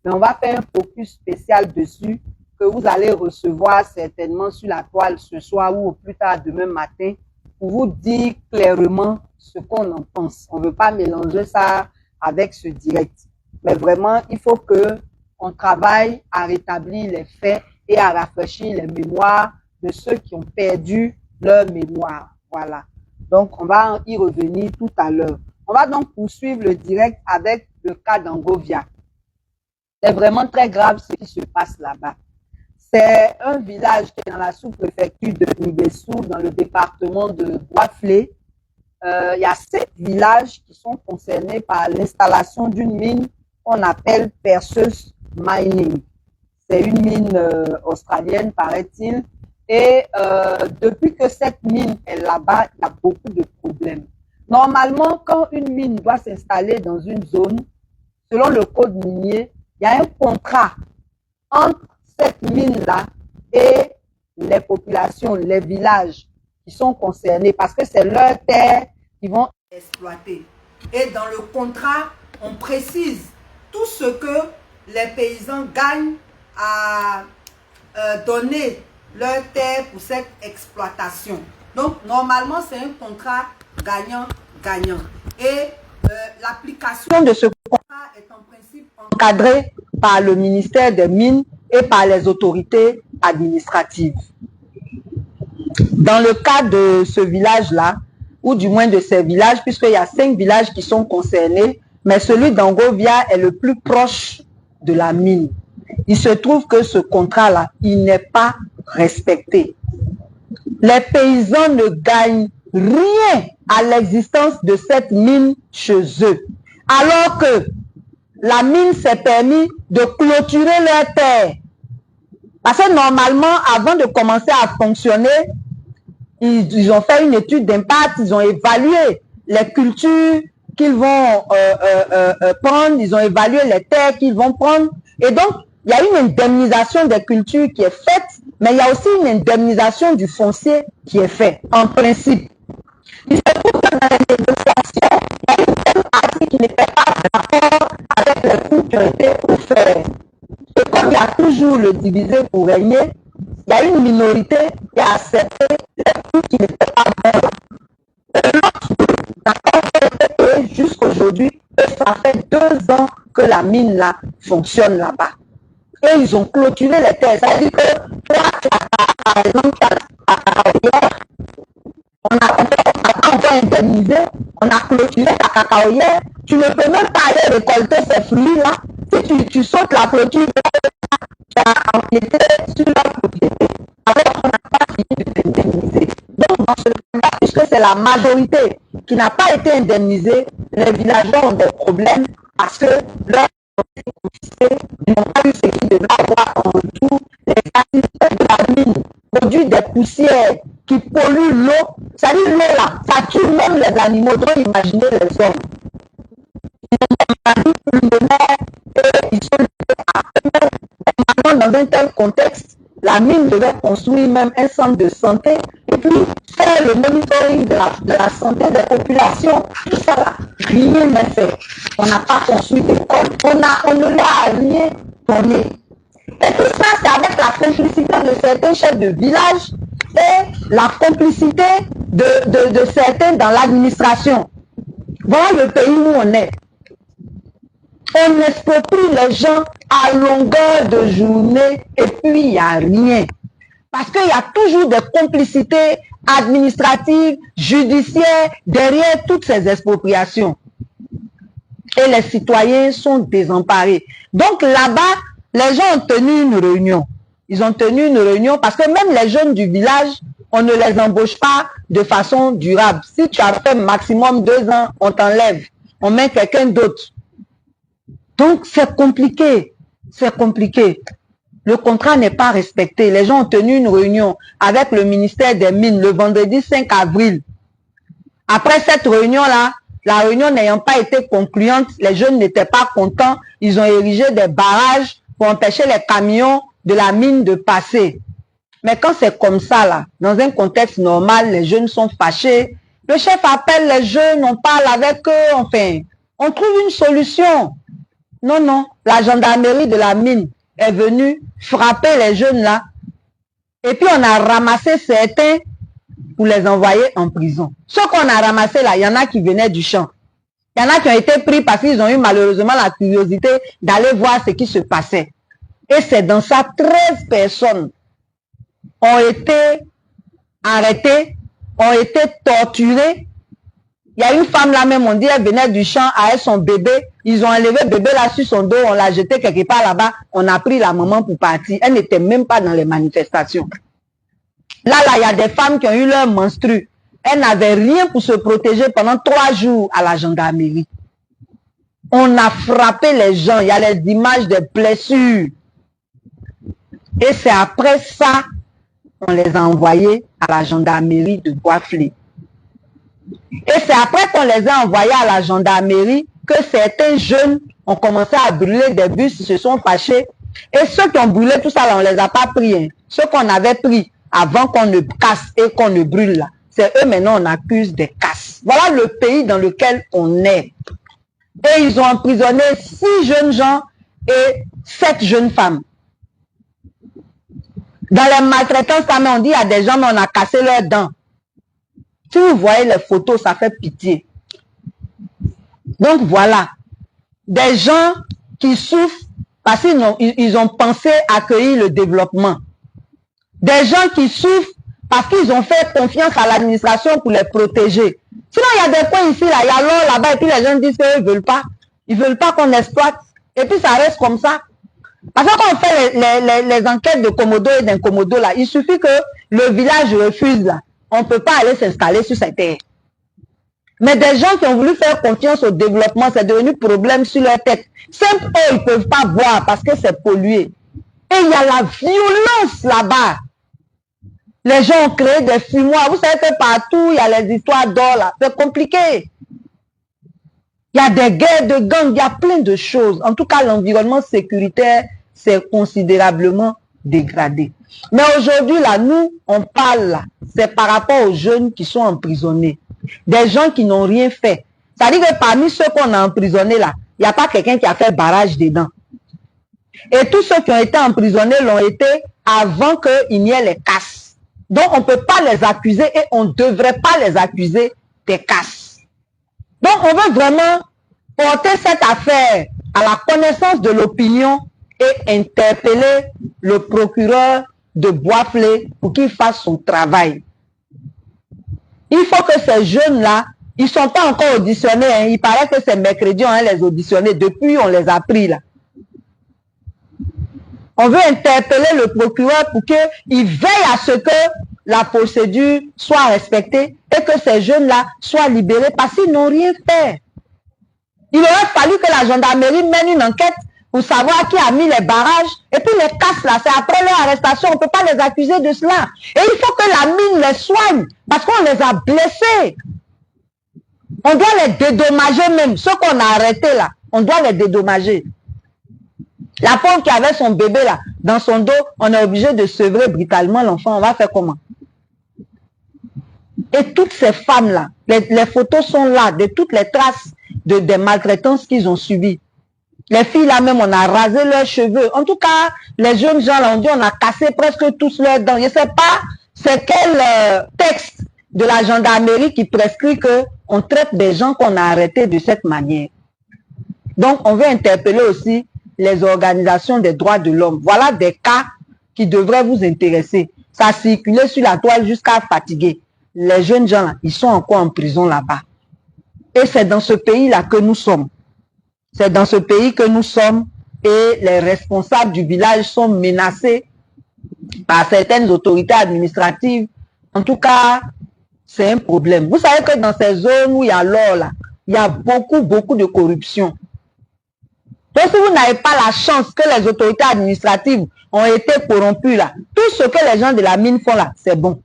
mais on va faire un focus spécial dessus que vous allez recevoir certainement sur la toile ce soir ou au plus tard demain matin pour vous dire clairement ce qu'on en pense. On ne veut pas mélanger ça avec ce direct. Mais vraiment, il faut qu'on travaille à rétablir les faits et à rafraîchir les mémoires de ceux qui ont perdu leur mémoire. Voilà. Donc, on va y revenir tout à l'heure. On va donc poursuivre le direct avec le cas d'Angovia. C'est vraiment très grave ce qui se passe là-bas. C'est un village qui est dans la sous-préfecture de Nibessou, dans le département de Bois-Flé. Il y a 7 villages qui sont concernés par l'installation d'une mine qu'on appelle Perseus Mining. C'est une mine australienne, paraît-il. Et depuis que cette mine est là-bas, il y a beaucoup de problèmes. Normalement, quand une mine doit s'installer dans une zone, selon le code minier, il y a un contrat entre cette mine-là et les populations, les villages qui sont concernés, parce que c'est leur terre qu'ils vont exploiter. Et dans le contrat, on précise tout ce que les paysans gagnent à donner leur terre pour cette exploitation. Donc, normalement, c'est un contrat gagnant-gagnant. Et l'application de ce contrat est en principe encadrée par le ministère des Mines et par les autorités administratives. Dans le cas de ce village-là, ou du moins de ces villages, puisqu'il y a 5 villages qui sont concernés, mais celui d'Angovia est le plus proche de la mine. Il se trouve que ce contrat-là, il n'est pas respecté. Les paysans ne gagnent rien à l'existence de cette mine chez eux, alors que la mine s'est permis de clôturer leur terre. Parce que normalement, avant de commencer à fonctionner, ils ont fait une étude d'impact, ils ont évalué les cultures qu'ils vont prendre, ils ont évalué les terres qu'ils vont prendre. Et donc, il y a une indemnisation des cultures qui est faite, mais il y a aussi une indemnisation du foncier qui est faite, en principe. Il se trouve que dans les négociations, il y a une partie qui n'était pas d'accord avec les coûts qui ont été offerts. Et comme il y a toujours le divisé pour régner, il y a une minorité qui a accepté les coûts qui n'étaient pas bons. Et l'autre groupe, d'accord, et jusqu'aujourd'hui, ça fait 2 ans que la mine là fonctionne là-bas. Et ils ont clôturé les terres. Ça veut dire que toi, par exemple, on a encore indemnisé, on a clôturé ta cacaoyère, tu ne peux même pas aller récolter ces fruits-là. Si tu sautes la clôture, tu as empiété sur la propriété, alors qu'on n'a pas fini de t'indemniser. Donc, dans ce cas-là, puisque c'est la majorité qui n'a pas été indemnisée, les villageois ont des problèmes parce que leur ils n'ont pas eu ce qu'ils devaient avoir en retour. Les activités de la mine produisent des poussières qui polluent l'eau. Ça dit l'eau là, ça tue même les animaux. Donc imaginez les hommes. Ils ont des maladies pulmonaires et ils sont maintenant dans un tel contexte. La mine devait construire même un centre de santé et puis faire le monitoring de la santé des populations. Tout ça là, rien n'est fait. On n'a pas construit d'école, on ne leur a rien donné. Et tout ça, c'est avec la complicité de certains chefs de village et la complicité de certains dans l'administration. Voilà le pays où on est. On exproprie les gens à longueur de journée et puis il n'y a rien. Parce qu'il y a toujours des complicités administratives, judiciaires derrière toutes ces expropriations. Et les citoyens sont désemparés. Donc là-bas, les gens ont tenu une réunion. Ils ont tenu une réunion parce que même les jeunes du village, on ne les embauche pas de façon durable. Si tu as fait maximum 2 ans, on t'enlève. On met quelqu'un d'autre. Donc, c'est compliqué. C'est compliqué. Le contrat n'est pas respecté. Les gens ont tenu une réunion avec le ministère des Mines le vendredi 5 avril. Après cette réunion-là, la réunion n'ayant pas été concluante, les jeunes n'étaient pas contents. Ils ont érigé des barrages pour empêcher les camions de la mine de passer. Mais quand c'est comme ça, là, dans un contexte normal, les jeunes sont fâchés. Le chef appelle les jeunes, on parle avec eux, enfin, on trouve une solution. Non, non, la gendarmerie de la mine est venue frapper les jeunes là. Et puis on a ramassé certains pour les envoyer en prison. Ceux qu'on a ramassés là, il y en a qui venaient du champ. Il y en a qui ont été pris parce qu'ils ont eu malheureusement la curiosité d'aller voir ce qui se passait. Et c'est dans ça, 13 personnes ont été arrêtées, ont été torturées. Il y a une femme là même, on dit, elle venait du champ avec son bébé. Ils ont enlevé le bébé là sur son dos, on l'a jeté quelque part là-bas. On a pris la maman pour partir. Elle n'était même pas dans les manifestations. Là, il y a des femmes qui ont eu leur menstru. Elles n'avaient rien pour se protéger pendant 3 jours à la gendarmerie. On a frappé les gens. Il y a les images des blessures. Et c'est après ça qu'on les a envoyés à la gendarmerie de Bois-Flé. Et c'est après qu'on les a envoyés à la gendarmerie que certains jeunes ont commencé à brûler des bus, se sont fâchés. Et ceux qui ont brûlé tout ça, là, on ne les a pas pris. Hein. Ceux qu'on avait pris avant qu'on ne casse et qu'on ne brûle là, c'est eux maintenant on accuse des casses. Voilà le pays dans lequel on est. Et ils ont emprisonné 6 jeunes gens et 7 jeunes femmes. Dans les maltraitances, on dit à des gens, mais on a cassé leurs dents. Si vous voyez les photos, ça fait pitié. Donc voilà, des gens qui souffrent parce qu'ils ont pensé accueillir le développement. Des gens qui souffrent parce qu'ils ont fait confiance à l'administration pour les protéger. Sinon, il y a des points ici, là, il y a l'or là-bas, et puis les gens disent qu'ils ne veulent pas. Ils ne veulent pas qu'on exploite. Et puis ça reste comme ça. Parce que quand on fait les enquêtes de Komodo et d'Inkomodo, là, il suffit que le village refuse, là. On ne peut pas aller s'installer sur cette terre. Mais des gens qui ont voulu faire confiance au développement, c'est devenu problème sur leur tête. Simple, eux, ils ne peuvent pas boire parce que c'est pollué. Et il y a la violence là-bas. Les gens ont créé des fumoirs. Vous savez que partout, il y a les histoires d'or là. C'est compliqué. Il y a des guerres de gangs, il y a plein de choses. En tout cas, l'environnement sécuritaire s'est considérablement dégradé. Mais aujourd'hui, là, nous, on parle là. C'est par rapport aux jeunes qui sont emprisonnés. Des gens qui n'ont rien fait. C'est-à-dire que parmi ceux qu'on a emprisonnés là, il n'y a pas quelqu'un qui a fait barrage dedans. Et tous ceux qui ont été emprisonnés l'ont été avant qu'il n'y ait les casses. Donc, on ne peut pas les accuser et on ne devrait pas les accuser des casses. Donc, on veut vraiment porter cette affaire à la connaissance de l'opinion et interpeller le procureur de Bois-Flé pour qu'il fasse son travail. Il faut que ces jeunes-là, ils ne sont pas encore auditionnés. Hein. Il paraît que c'est mercredi, on a les auditionner. Depuis, on les a pris là. On veut interpeller le procureur pour qu'il veille à ce que la procédure soit respectée et que ces jeunes-là soient libérés parce qu'ils n'ont rien fait. Il aurait fallu que la gendarmerie mène une enquête pour savoir qui a mis les barrages et puis les casses là, c'est après leur arrestation, on ne peut pas les accuser de cela. Et il faut que la mine les soigne parce qu'on les a blessés. On doit les dédommager même, ceux qu'on a arrêtés là, on doit les dédommager. La femme qui avait son bébé là, dans son dos, on est obligé de sevrer brutalement l'enfant. On va faire comment? Et toutes ces femmes-là, les photos sont là, de toutes les traces des maltraitances qu'ils ont subies. Les filles là même, on a rasé leurs cheveux. En tout cas, les jeunes gens là, on dit on a cassé presque tous leurs dents. Je ne sais pas c'est quel texte de la gendarmerie qui prescrit qu'on traite des gens qu'on a arrêtés de cette manière. Donc, on veut interpeller aussi les organisations des droits de l'homme. Voilà des cas qui devraient vous intéresser. Ça a circulé sur la toile jusqu'à fatiguer. Les jeunes gens, là, ils sont encore en prison là-bas. Et c'est dans ce pays-là que nous sommes. C'est dans ce pays que nous sommes et les responsables du village sont menacés par certaines autorités administratives. En tout cas, c'est un problème. Vous savez que dans ces zones où il y a l'or, là, il y a beaucoup de corruption. Donc, si vous n'avez pas la chance que les autorités administratives ont été corrompues, là, tout ce que les gens de la mine font, là, c'est bon.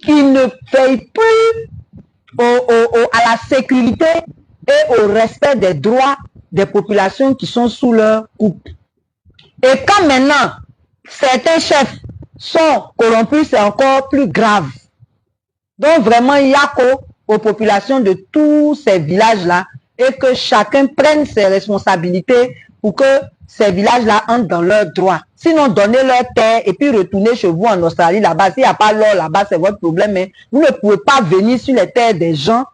Ils ne payent plus à la sécurité et au respect des droits des populations qui sont sous leur coupe. Et quand maintenant, certains chefs sont corrompus, c'est encore plus grave. Donc vraiment, il y a aux populations de tous ces villages-là et que chacun prenne ses responsabilités pour que ces villages-là entrent dans leurs droits. Sinon, donnez leur terre et puis retournez chez vous en Australie là-bas. S'il n'y a pas l'or là-bas, c'est votre problème. Mais vous ne pouvez pas venir sur les terres des gens,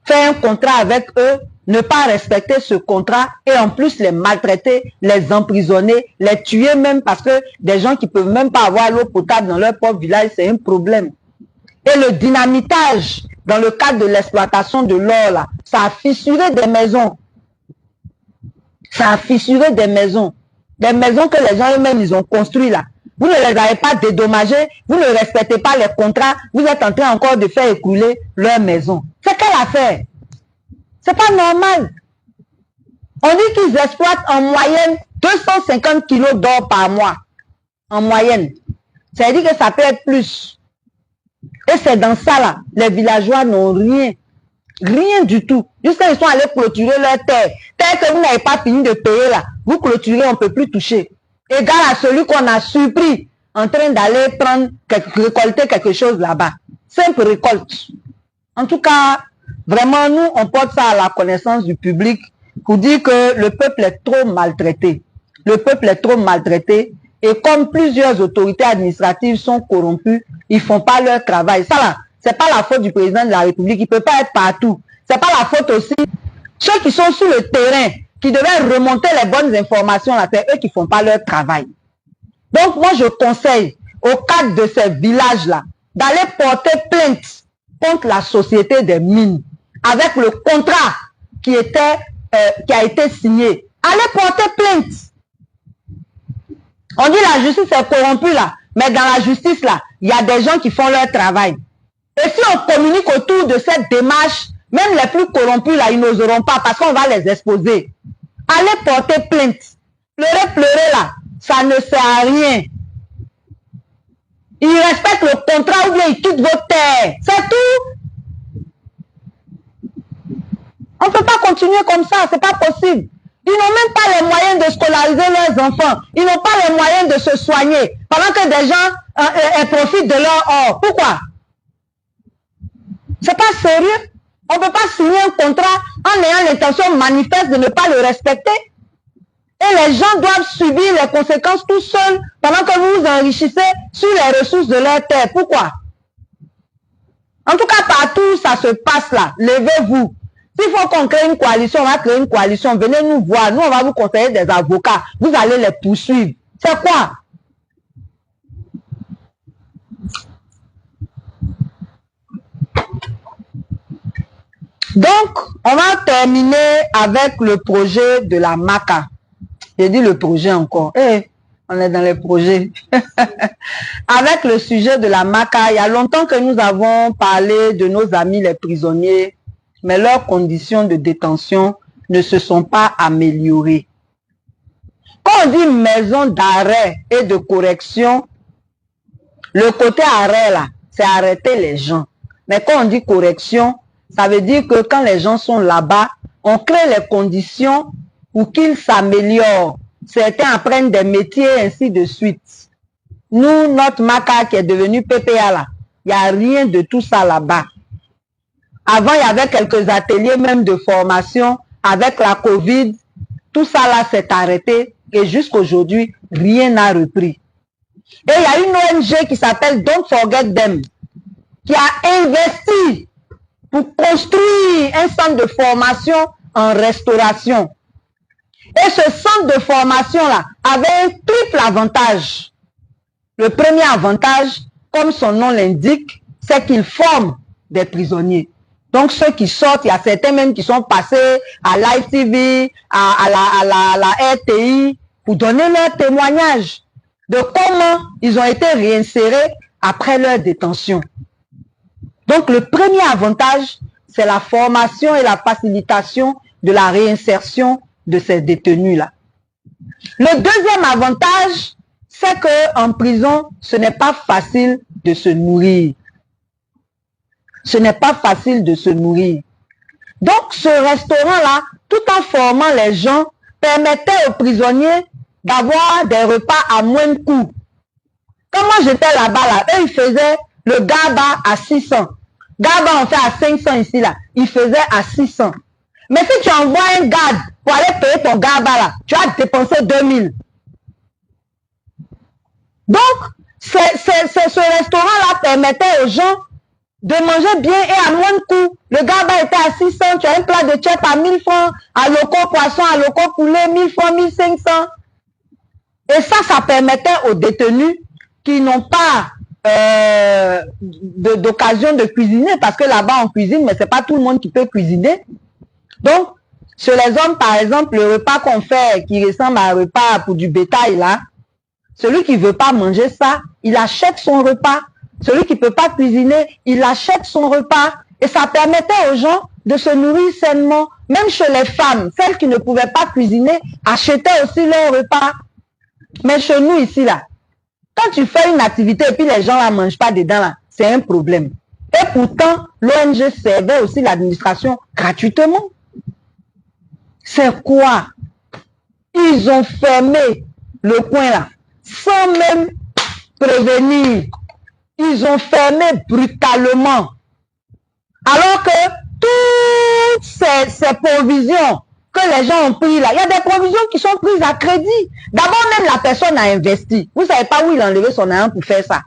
faire un contrat avec eux, ne pas respecter ce contrat et en plus les maltraiter, les emprisonner, les tuer même parce que des gens qui ne peuvent même pas avoir l'eau potable dans leur propre village, c'est un problème. Et le dynamitage dans le cadre de l'exploitation de l'or, là, ça a fissuré des maisons. Ça a fissuré des maisons. Des maisons que les gens eux-mêmes, ils ont construites là. Vous ne les avez pas dédommagées, vous ne respectez pas les contrats, vous êtes en train encore de faire écrouler leur maison. C'est quelle affaire? C'est pas normal. On dit qu'ils exploitent en moyenne 250 kilos d'or par mois. En moyenne. Ça veut dire que ça peut être plus. Et c'est dans ça là, les villageois n'ont rien. Rien du tout. Jusqu'à ils sont allés clôturer leur terre. Terre que vous n'avez pas fini de payer là. Vous clôturez, on ne peut plus toucher. Égal à celui qu'on a surpris en train d'aller récolter quelque chose là-bas. Simple récolte. En tout cas, vraiment, nous, on porte ça à la connaissance du public pour dire que le peuple est trop maltraité. Le peuple est trop maltraité. Et comme plusieurs autorités administratives sont corrompues, ils font pas leur travail. Ça là, c'est pas la faute du président de la République. Il peut pas être partout. C'est pas la faute aussi. Ceux qui sont sur le terrain, qui devaient remonter les bonnes informations là, c'est eux qui font pas leur travail. Donc moi, je conseille au cadre de ces villages-là d'aller porter plainte contre la société des mines avec le contrat qui a été signé. Allez porter plainte. On dit la justice est corrompue là, mais dans la justice là, il y a des gens qui font leur travail. Et si on communique autour de cette démarche, même les plus corrompus là, ils n'oseront pas parce qu'on va les exposer. Allez porter plainte. Pleurer là, ça ne sert à rien. Ils respectent le contrat ou bien ils quittent vos terres. C'est tout. On ne peut pas continuer comme ça, c'est pas possible. Ils n'ont même pas les moyens de scolariser leurs enfants. Ils n'ont pas les moyens de se soigner. Pendant que des gens profitent de leur or. Pourquoi? C'est pas sérieux. On ne peut pas signer un contrat en ayant l'intention manifeste de ne pas le respecter. Et les gens doivent subir les conséquences tout seuls pendant que vous vous enrichissez sur les ressources de leur terre. Pourquoi? En tout cas, partout où ça se passe là, levez-vous. S'il faut qu'on crée une coalition, on va créer une coalition. Venez nous voir. Nous, on va vous conseiller des avocats. Vous allez les poursuivre. C'est quoi? Donc, on va terminer avec le projet de la MACA. J'ai dit le projet encore. On est dans les projets. Avec le sujet de la MACA, il y a longtemps que nous avons parlé de nos amis les prisonniers, mais leurs conditions de détention ne se sont pas améliorées. Quand on dit maison d'arrêt et de correction, le côté arrêt là, c'est arrêter les gens. Mais quand on dit correction, ça veut dire que quand les gens sont là-bas, on crée les conditions pour qu'ils s'améliorent. Certains apprennent des métiers, ainsi de suite. Nous, notre MACA qui est devenu PPA là, il n'y a rien de tout ça là-bas. Avant, il y avait quelques ateliers même de formation. Avec la Covid, tout ça là s'est arrêté et jusqu'aujourd'hui, rien n'a repris. Et il y a une ONG qui s'appelle Don't Forget Them qui a investi pour construire un centre de formation en restauration. Et ce centre de formation-là avait un triple avantage. Le premier avantage, comme son nom l'indique, c'est qu'il forme des prisonniers. Donc ceux qui sortent, il y a certains même qui sont passés à l'ITV, à la RTI, pour donner leur témoignage. de comment ils ont été réinsérés après leur détention. Donc, le premier avantage, c'est la formation et la facilitation de la réinsertion de ces détenus-là. Le deuxième avantage, c'est qu'en prison, ce n'est pas facile de se nourrir. Ce n'est pas facile de se nourrir. Donc, ce restaurant-là, tout en formant les gens, permettait aux prisonniers d'avoir des repas à moins de coût. Quand moi j'étais là-bas, là, eux, ils faisaient le gaba à 600. Gaba, on fait à 500 ici, là. Ils faisaient à 600. Mais si tu envoies un garde pour aller payer ton gaba, là, tu vas dépenser 2000. Donc, ce restaurant-là permettait aux gens de manger bien et à moins de coût. Le gaba était à 600, tu as un plat de tchèp à 1000 francs, à loco poisson, à loco poulet, 1000 francs, 1500. Et ça permettait aux détenus qui n'ont pas d'occasion de cuisiner, parce que là-bas on cuisine, mais c'est pas tout le monde qui peut cuisiner. Donc, chez les hommes, par exemple, le repas qu'on fait, qui ressemble à un repas pour du bétail, là, celui qui veut pas manger ça, il achète son repas. Celui qui peut pas cuisiner, il achète son repas. Et ça permettait aux gens de se nourrir sainement. Même chez les femmes, celles qui ne pouvaient pas cuisiner, achetaient aussi leur repas. Mais chez nous ici, là, quand tu fais une activité et puis les gens ne mangent pas dedans, là, c'est un problème. Et pourtant, l'ONG servait aussi l'administration gratuitement. C'est quoi? Ils ont fermé le coin là, sans même prévenir. Ils ont fermé brutalement. Alors que toutes ces provisions que les gens ont prises là, il y a des provisions qui sont prises à crédit. D'abord, même la personne a investi. Vous ne savez pas où il a enlevé son argent pour faire ça.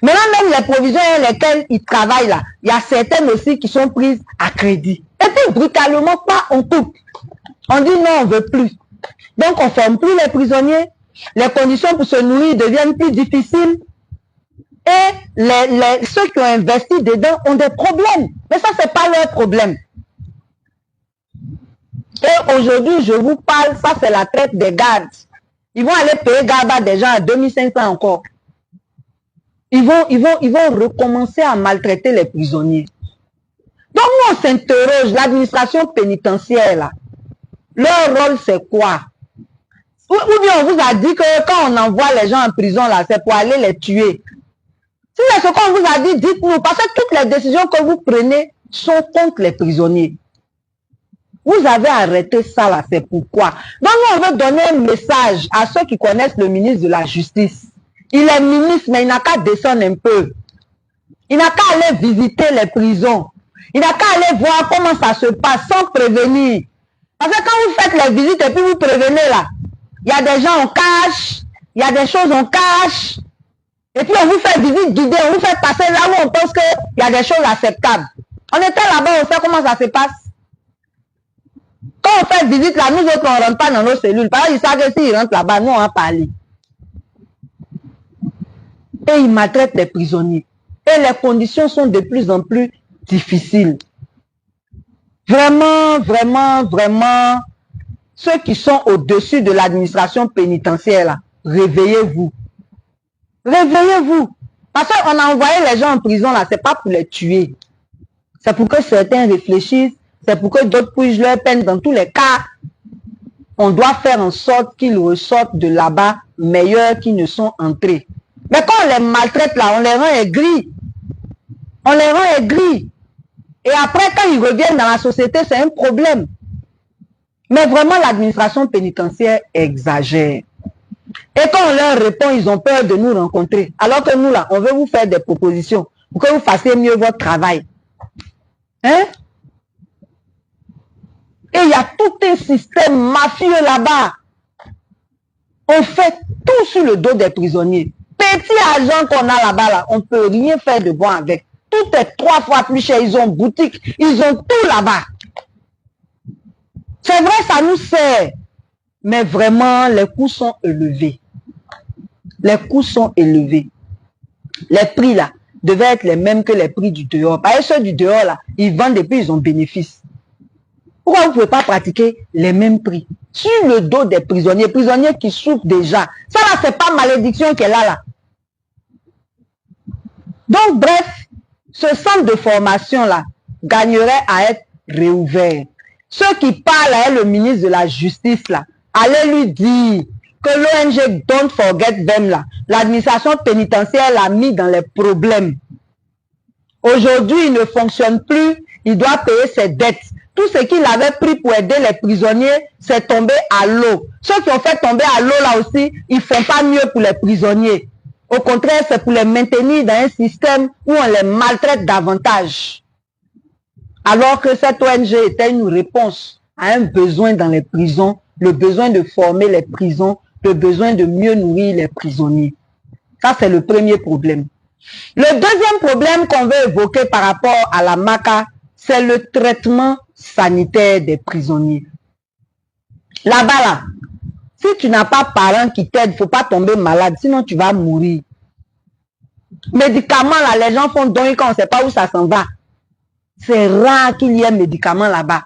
Maintenant, même les provisions avec lesquelles il travaille là, il y a certaines aussi qui sont prises à crédit. Et puis, brutalement, pas on coupe. On dit non, on ne veut plus. Donc, on ne ferme plus les prisonniers. Les conditions pour se nourrir deviennent plus difficiles. Et ceux qui ont investi dedans ont des problèmes. Mais ça, ce n'est pas leur problème. Et aujourd'hui, je vous parle, ça c'est la traite des gardes. Ils vont aller payer Gaba des gens à 2500 encore. Ils vont recommencer à maltraiter les prisonniers. Donc nous, on s'interroge, l'administration pénitentiaire, là, leur rôle c'est quoi? Ou bien on vous a dit que quand on envoie les gens en prison, là, c'est pour aller les tuer. Si c'est ce qu'on vous a dit, dites-nous, parce que toutes les décisions que vous prenez sont contre les prisonniers. Vous avez arrêté ça là, c'est pourquoi. Donc nous, on veut donner un message à ceux qui connaissent le ministre de la Justice. Il est ministre, mais il n'a qu'à descendre un peu. Il n'a qu'à aller visiter les prisons. Il n'a qu'à aller voir comment ça se passe sans prévenir. Parce que quand vous faites les visites et puis vous prévenez là, il y a des gens en cache, il y a des choses en cache. Et puis on vous fait visite guidée, on vous fait passer là où on pense qu'il y a des choses acceptables. On était là-bas, on sait comment ça se passe. Quand on fait visite là, nous autres, on ne rentre pas dans nos cellules. Parce qu'ils savent que s'ils rentrent là-bas, nous, on va parler. Et ils maltraitent les prisonniers. Et les conditions sont de plus en plus difficiles. Vraiment, vraiment, vraiment, ceux qui sont au-dessus de l'administration pénitentiaire, là, réveillez-vous. Réveillez-vous. Parce qu'on a envoyé les gens en prison, là, c'est pas pour les tuer. C'est pour que certains réfléchissent. C'est pour que d'autres puissent leur peine. Dans tous les cas, on doit faire en sorte qu'ils ressortent de là-bas meilleurs qu'ils ne sont entrés. Mais quand on les maltraite là, on les rend aigris. On les rend aigris. Et après, quand ils reviennent dans la société, c'est un problème. Mais vraiment, l'administration pénitentiaire exagère. Et quand on leur répond, ils ont peur de nous rencontrer. Alors que nous là, on veut vous faire des propositions pour que vous fassiez mieux votre travail. Hein? Et il y a tout un système mafieux là-bas. On fait tout sur le dos des prisonniers. Petit argent qu'on a là-bas, là, on ne peut rien faire de bon avec. Tout est 3 fois plus cher. Ils ont boutique, ils ont tout là-bas. C'est vrai, ça nous sert. Mais vraiment, les coûts sont élevés. Les coûts sont élevés. Les prix là devaient être les mêmes que les prix du dehors. Parce que ceux du dehors là, ils vendent et puis ils ont bénéfice. Pourquoi vous ne pouvez pas pratiquer les mêmes prix? sur le dos des prisonniers qui souffrent déjà. Ça là, c'est pas malédiction qu'elle a là. Donc, bref, ce centre de formation là gagnerait à être réouvert. Ceux qui parlent à le ministre de la Justice là, allez lui dire que l'ONG Don't Forget Them là, l'administration pénitentiaire l'a mis dans les problèmes. Aujourd'hui, il ne fonctionne plus, il doit payer ses dettes. Tout ce qu'il avait pris pour aider les prisonniers, c'est tombé à l'eau. Ceux qui ont fait tomber à l'eau là aussi, ils font pas mieux pour les prisonniers. Au contraire, c'est pour les maintenir dans un système où on les maltraite davantage. Alors que cette ONG était une réponse à un besoin dans les prisons, le besoin de former les prisons, le besoin de mieux nourrir les prisonniers. Ça, c'est le premier problème. Le deuxième problème qu'on veut évoquer par rapport à la MACA, c'est le traitement sanitaire des prisonniers. Là-bas, là, si tu n'as pas parents qui t'aident, il ne faut pas tomber malade, sinon tu vas mourir. Médicaments, là, les gens font don quand on ne sait pas où ça s'en va. C'est rare qu'il y ait médicaments là-bas.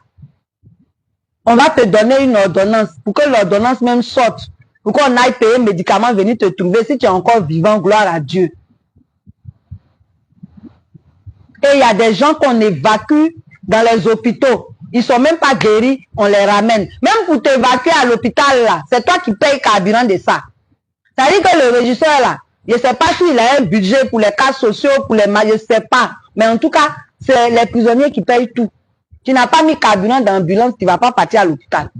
On va te donner une ordonnance pour que l'ordonnance même sorte. Pour qu'on aille payer médicaments, venir te trouver. Si tu es encore vivant, gloire à Dieu. Et il y a des gens qu'on évacue dans les hôpitaux. Ils ne sont même pas guéris, on les ramène. Même pour t'évacuer à l'hôpital, là, c'est toi qui payes carburant de ça. C'est-à-dire que le régisseur, là, je ne sais pas s'il a un budget pour les cas sociaux, pour les je ne sais pas. Mais en tout cas, c'est les prisonniers qui payent tout. Tu n'as pas mis carburant dans l'ambulance, tu ne vas pas partir à l'hôpital.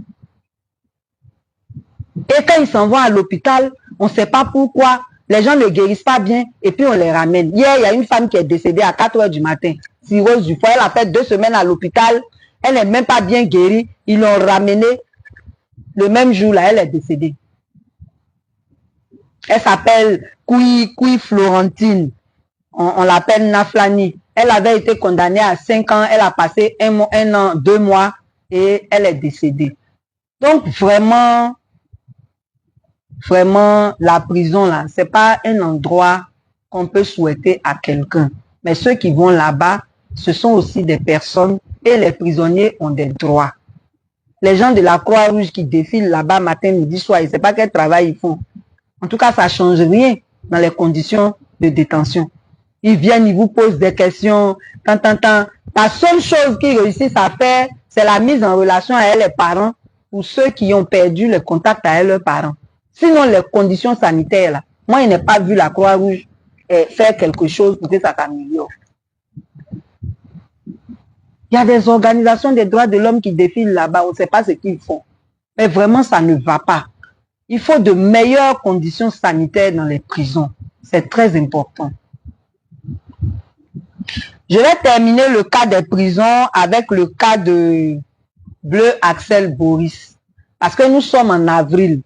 Et quand ils s'en vont à l'hôpital, on ne sait pas pourquoi. Les gens ne guérissent pas bien et puis on les ramène. Hier, il y a une femme qui est décédée à 4 h du matin. Cirrhose du foie, elle a fait 2 semaines à l'hôpital. Elle n'est même pas bien guérie. Ils l'ont ramenée le même jour là, elle est décédée. Elle s'appelle Koui Florentine. On l'appelle Naflani. Elle avait été condamnée à 5 ans. Elle a passé 1 an, 2 mois et elle est décédée. Donc vraiment, la prison là, c'est pas un endroit qu'on peut souhaiter à quelqu'un. Mais ceux qui vont là-bas, ce sont aussi des personnes et les prisonniers ont des droits. Les gens de la Croix-Rouge qui défilent là-bas matin, midi, soir, ils ne savent pas quel travail ils font. En tout cas, ça ne change rien dans les conditions de détention. Ils viennent, ils vous posent des questions, La seule chose qu'ils réussissent à faire, c'est la mise en relation avec les parents pour ceux qui ont perdu le contact avec leurs parents. Sinon, les conditions sanitaires, là, moi, je n'ai pas vu la Croix-Rouge faire quelque chose pour que ça s'améliore. Il y a des organisations des droits de l'homme qui défilent là-bas, on ne sait pas ce qu'ils font. Mais vraiment, ça ne va pas. Il faut de meilleures conditions sanitaires dans les prisons. C'est très important. Je vais terminer le cas des prisons avec le cas de Bleu Axel Boris. Parce que nous sommes en avril.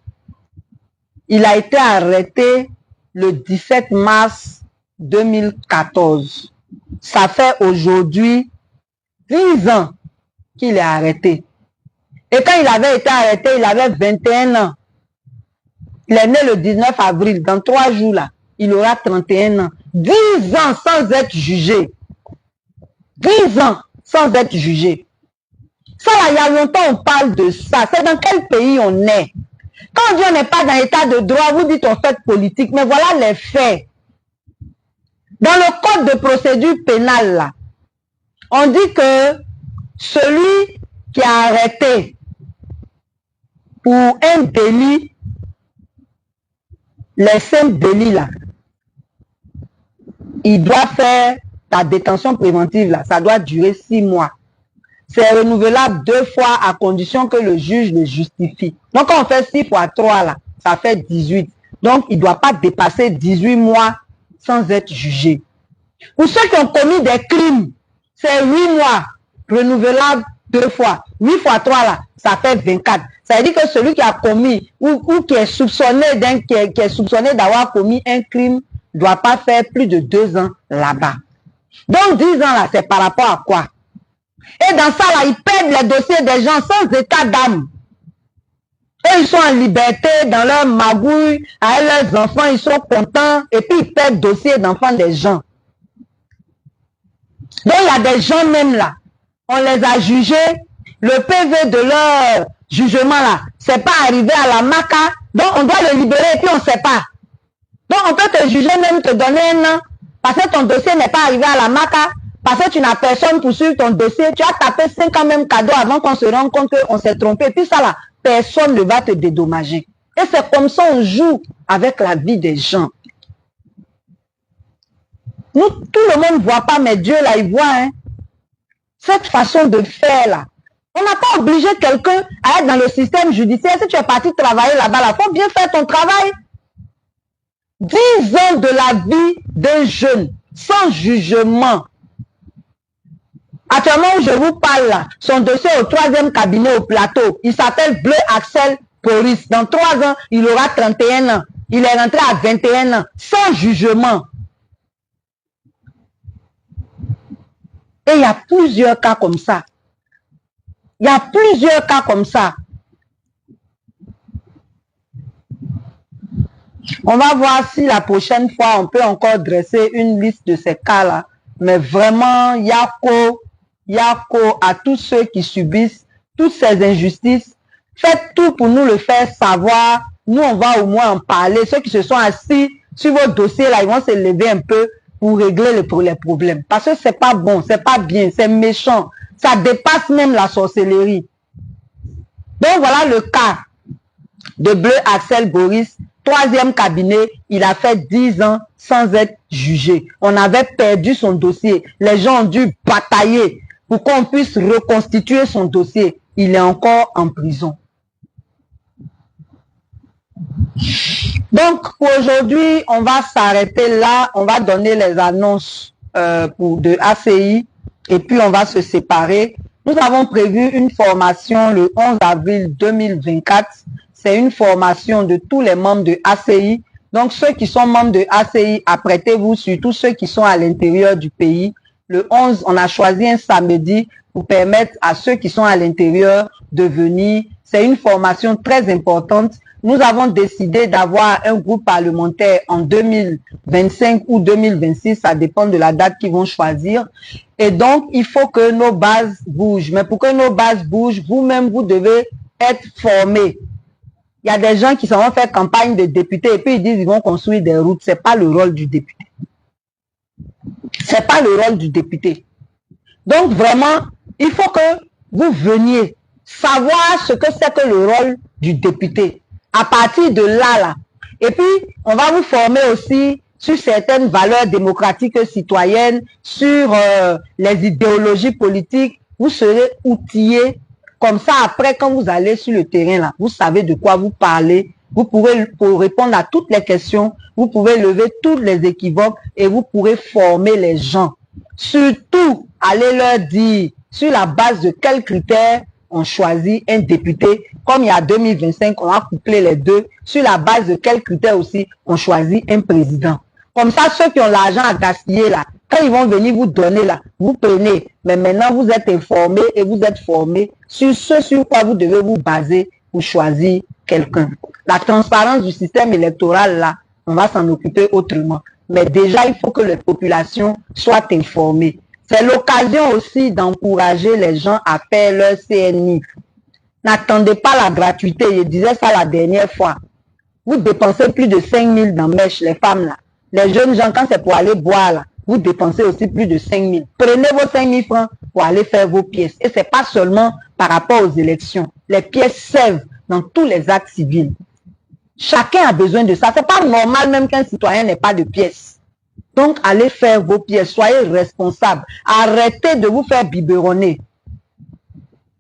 Il a été arrêté le 17 mars 2014. Ça fait aujourd'hui 10 ans qu'il est arrêté. Et quand il avait été arrêté, il avait 21 ans. Il est né le 19 avril. Dans 3 jours là, il aura 31 ans. 10 ans sans être jugé. 10 ans sans être jugé. Ça là, il y a longtemps on parle de ça. C'est dans quel pays on est? Quand on dit on n'est pas dans l'état de droit, vous dites on fait politique. Mais voilà les faits. Dans le code de procédure pénale là, on dit que celui qui est arrêté pour un délit, les 5 délits là, il doit faire la détention préventive là, ça doit durer 6 mois. C'est renouvelable 2 fois à condition que le juge le justifie. Donc quand on fait 6 fois 3 là, ça fait 18. Donc il ne doit pas dépasser 18 mois sans être jugé. Pour ceux qui ont commis des crimes, c'est 8 mois renouvelable 2 fois. 8 fois 3 là, ça fait 24. Ça veut dire que celui qui a commis ou qui est soupçonné qui est soupçonné d'avoir commis un crime ne doit pas faire plus de 2 ans là-bas. Donc 10 ans là, c'est par rapport à quoi? Et dans ça là, ils perdent les dossiers des gens sans état d'âme. Et ils sont en liberté dans leur magouille, avec leurs enfants, ils sont contents, et puis ils perdent le dossier d'enfants des gens. Donc il y a des gens même là, on les a jugés, le PV de leur jugement là, c'est pas arrivé à la MACA, donc on doit le libérer et puis on ne sait pas. Donc on peut te juger, même te donner un an, parce que ton dossier n'est pas arrivé à la MACA, parce que tu n'as personne pour suivre ton dossier, tu as tapé 5 ans même cadeau avant qu'on se rende compte qu'on s'est trompé. Et puis ça là, personne ne va te dédommager. Et c'est comme ça on joue avec la vie des gens. Nous, tout le monde ne voit pas, mais Dieu là, il voit. Hein. Cette façon de faire là. On n'a pas obligé quelqu'un à être dans le système judiciaire. Si tu es parti travailler là-bas, il faut bien faire ton travail. 10 ans de la vie d'un jeune, sans jugement. Actuellement où je vous parle là, son dossier au 3e cabinet au plateau. Il s'appelle Bleu Axel Boris. Dans 3 ans, il aura 31 ans. Il est rentré à 21 ans, sans jugement. Et il y a plusieurs cas comme ça. Il y a plusieurs cas comme ça. On va voir si la prochaine fois, on peut encore dresser une liste de ces cas-là. Mais vraiment, Yako à tous ceux qui subissent toutes ces injustices. Faites tout pour nous le faire savoir. Nous, on va au moins en parler. Ceux qui se sont assis sur vos dossiers, là, ils vont se lever un peu pour régler les problèmes. Parce que c'est pas bon, c'est pas bien, c'est méchant. Ça dépasse même la sorcellerie. Donc voilà le cas de Bleu Axel Boris, 3e cabinet. Il a fait 10 ans sans être jugé. On avait perdu son dossier. Les gens ont dû batailler pour qu'on puisse reconstituer son dossier. Il est encore en prison. Donc, pour aujourd'hui, on va s'arrêter là. On va donner les annonces de ACI et puis on va se séparer. Nous avons prévu une formation le 11 avril 2024. C'est une formation de tous les membres de ACI. Donc, ceux qui sont membres de ACI, apprêtez-vous, surtout ceux qui sont à l'intérieur du pays. Le 11, on a choisi un samedi pour permettre à ceux qui sont à l'intérieur de venir. C'est une formation très importante. Nous avons décidé d'avoir un groupe parlementaire en 2025 ou 2026, ça dépend de la date qu'ils vont choisir. Et donc, il faut que nos bases bougent. Mais pour que nos bases bougent, vous-même, vous devez être formés. Il y a des gens qui s'en vont faire campagne de députés et puis ils disent qu'ils vont construire des routes. C'est pas le rôle du député. C'est pas le rôle du député. Donc, vraiment, il faut que vous veniez savoir ce que c'est que le rôle du député. À partir de là, et puis on va vous former aussi sur certaines valeurs démocratiques et citoyennes, sur les idéologies politiques. Vous serez outillés comme ça. Après, quand vous allez sur le terrain là, vous savez de quoi vous parlez. Vous pourrez pour répondre à toutes les questions. Vous pouvez lever tous les équivoques et vous pourrez former les gens. Surtout, allez leur dire sur la base de quels critères on choisit un député. Comme il y a 2025, on va coupler les deux. Sur la base de quels critères aussi, on choisit un président. Comme ça, ceux qui ont l'argent à gaspiller là, quand ils vont venir vous donner là, vous prenez. Mais maintenant, vous êtes informés et vous êtes formés sur ce sur quoi vous devez vous baser pour choisir quelqu'un. La transparence du système électoral là, on va s'en occuper autrement. Mais déjà, il faut que les populations soient informées. C'est l'occasion aussi d'encourager les gens à faire leur CNI. N'attendez pas la gratuité. Je disais ça la dernière fois. Vous dépensez plus de 5 000 dans mèche, les femmes là. Les jeunes gens, quand c'est pour aller boire là, vous dépensez aussi plus de 5 000. Prenez vos 5 000 francs pour aller faire vos pièces. Et c'est pas seulement par rapport aux élections. Les pièces servent dans tous les actes civils. Chacun a besoin de ça. C'est pas normal même qu'un citoyen n'ait pas de pièces. Donc, allez faire vos pièces. Soyez responsables. Arrêtez de vous faire biberonner.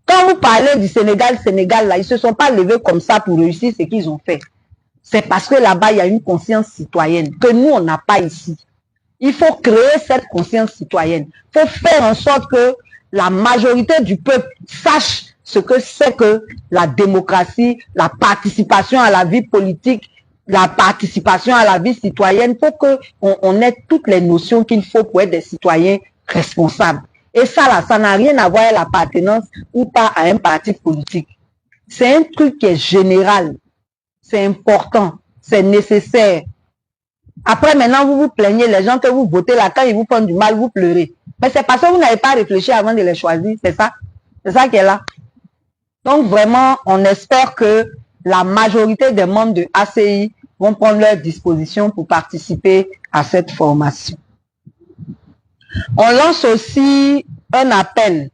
Quand vous parlez du Sénégal, là, ils ne se sont pas levés comme ça pour réussir ce qu'ils ont fait. C'est parce que là-bas, il y a une conscience citoyenne que nous, on n'a pas ici. Il faut créer cette conscience citoyenne. Il faut faire en sorte que la majorité du peuple sache ce que c'est que la démocratie, la participation à la vie politique, la participation à la vie citoyenne, pour qu'on ait toutes les notions qu'il faut pour être des citoyens responsables. Et ça, là, ça n'a rien à voir avec l'appartenance ou pas à un parti politique. C'est un truc qui est général. C'est important. C'est nécessaire. Après, maintenant, vous vous plaignez, les gens que vous votez là, quand ils vous font du mal, vous pleurez. Mais c'est parce que vous n'avez pas réfléchi avant de les choisir. C'est ça. C'est ça qui est là. Donc vraiment, on espère que la majorité des membres de ACI vont prendre leurs dispositions pour participer à cette formation. On lance aussi un appel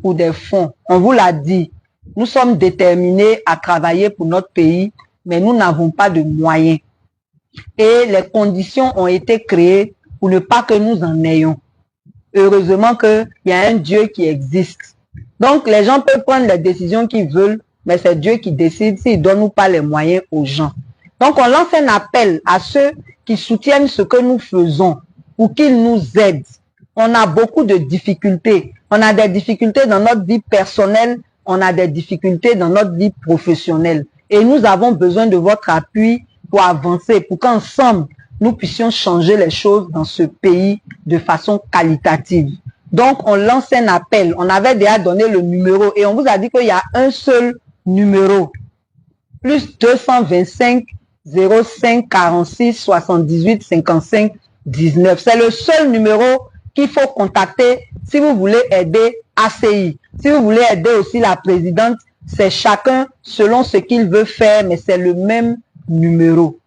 pour des fonds. On vous l'a dit, nous sommes déterminés à travailler pour notre pays, mais nous n'avons pas de moyens. Et les conditions ont été créées pour ne pas que nous en ayons. Heureusement qu'il y a un Dieu qui existe. Donc, les gens peuvent prendre les décisions qu'ils veulent, mais c'est Dieu qui décide s'il donne ou pas les moyens aux gens. Donc, on lance un appel à ceux qui soutiennent ce que nous faisons pour qu'ils nous aident. On a beaucoup de difficultés. On a des difficultés dans notre vie personnelle, on a des difficultés dans notre vie professionnelle. Et nous avons besoin de votre appui pour avancer, pour qu'ensemble, nous puissions changer les choses dans ce pays de façon qualitative. Donc, on lance un appel. On avait déjà donné le numéro et on vous a dit qu'il y a un seul numéro. Plus 225 05 46 78 55 19. C'est le seul numéro qu'il faut contacter si vous voulez aider ACI. Si vous voulez aider aussi la présidente, c'est chacun selon ce qu'il veut faire, mais c'est le même numéro.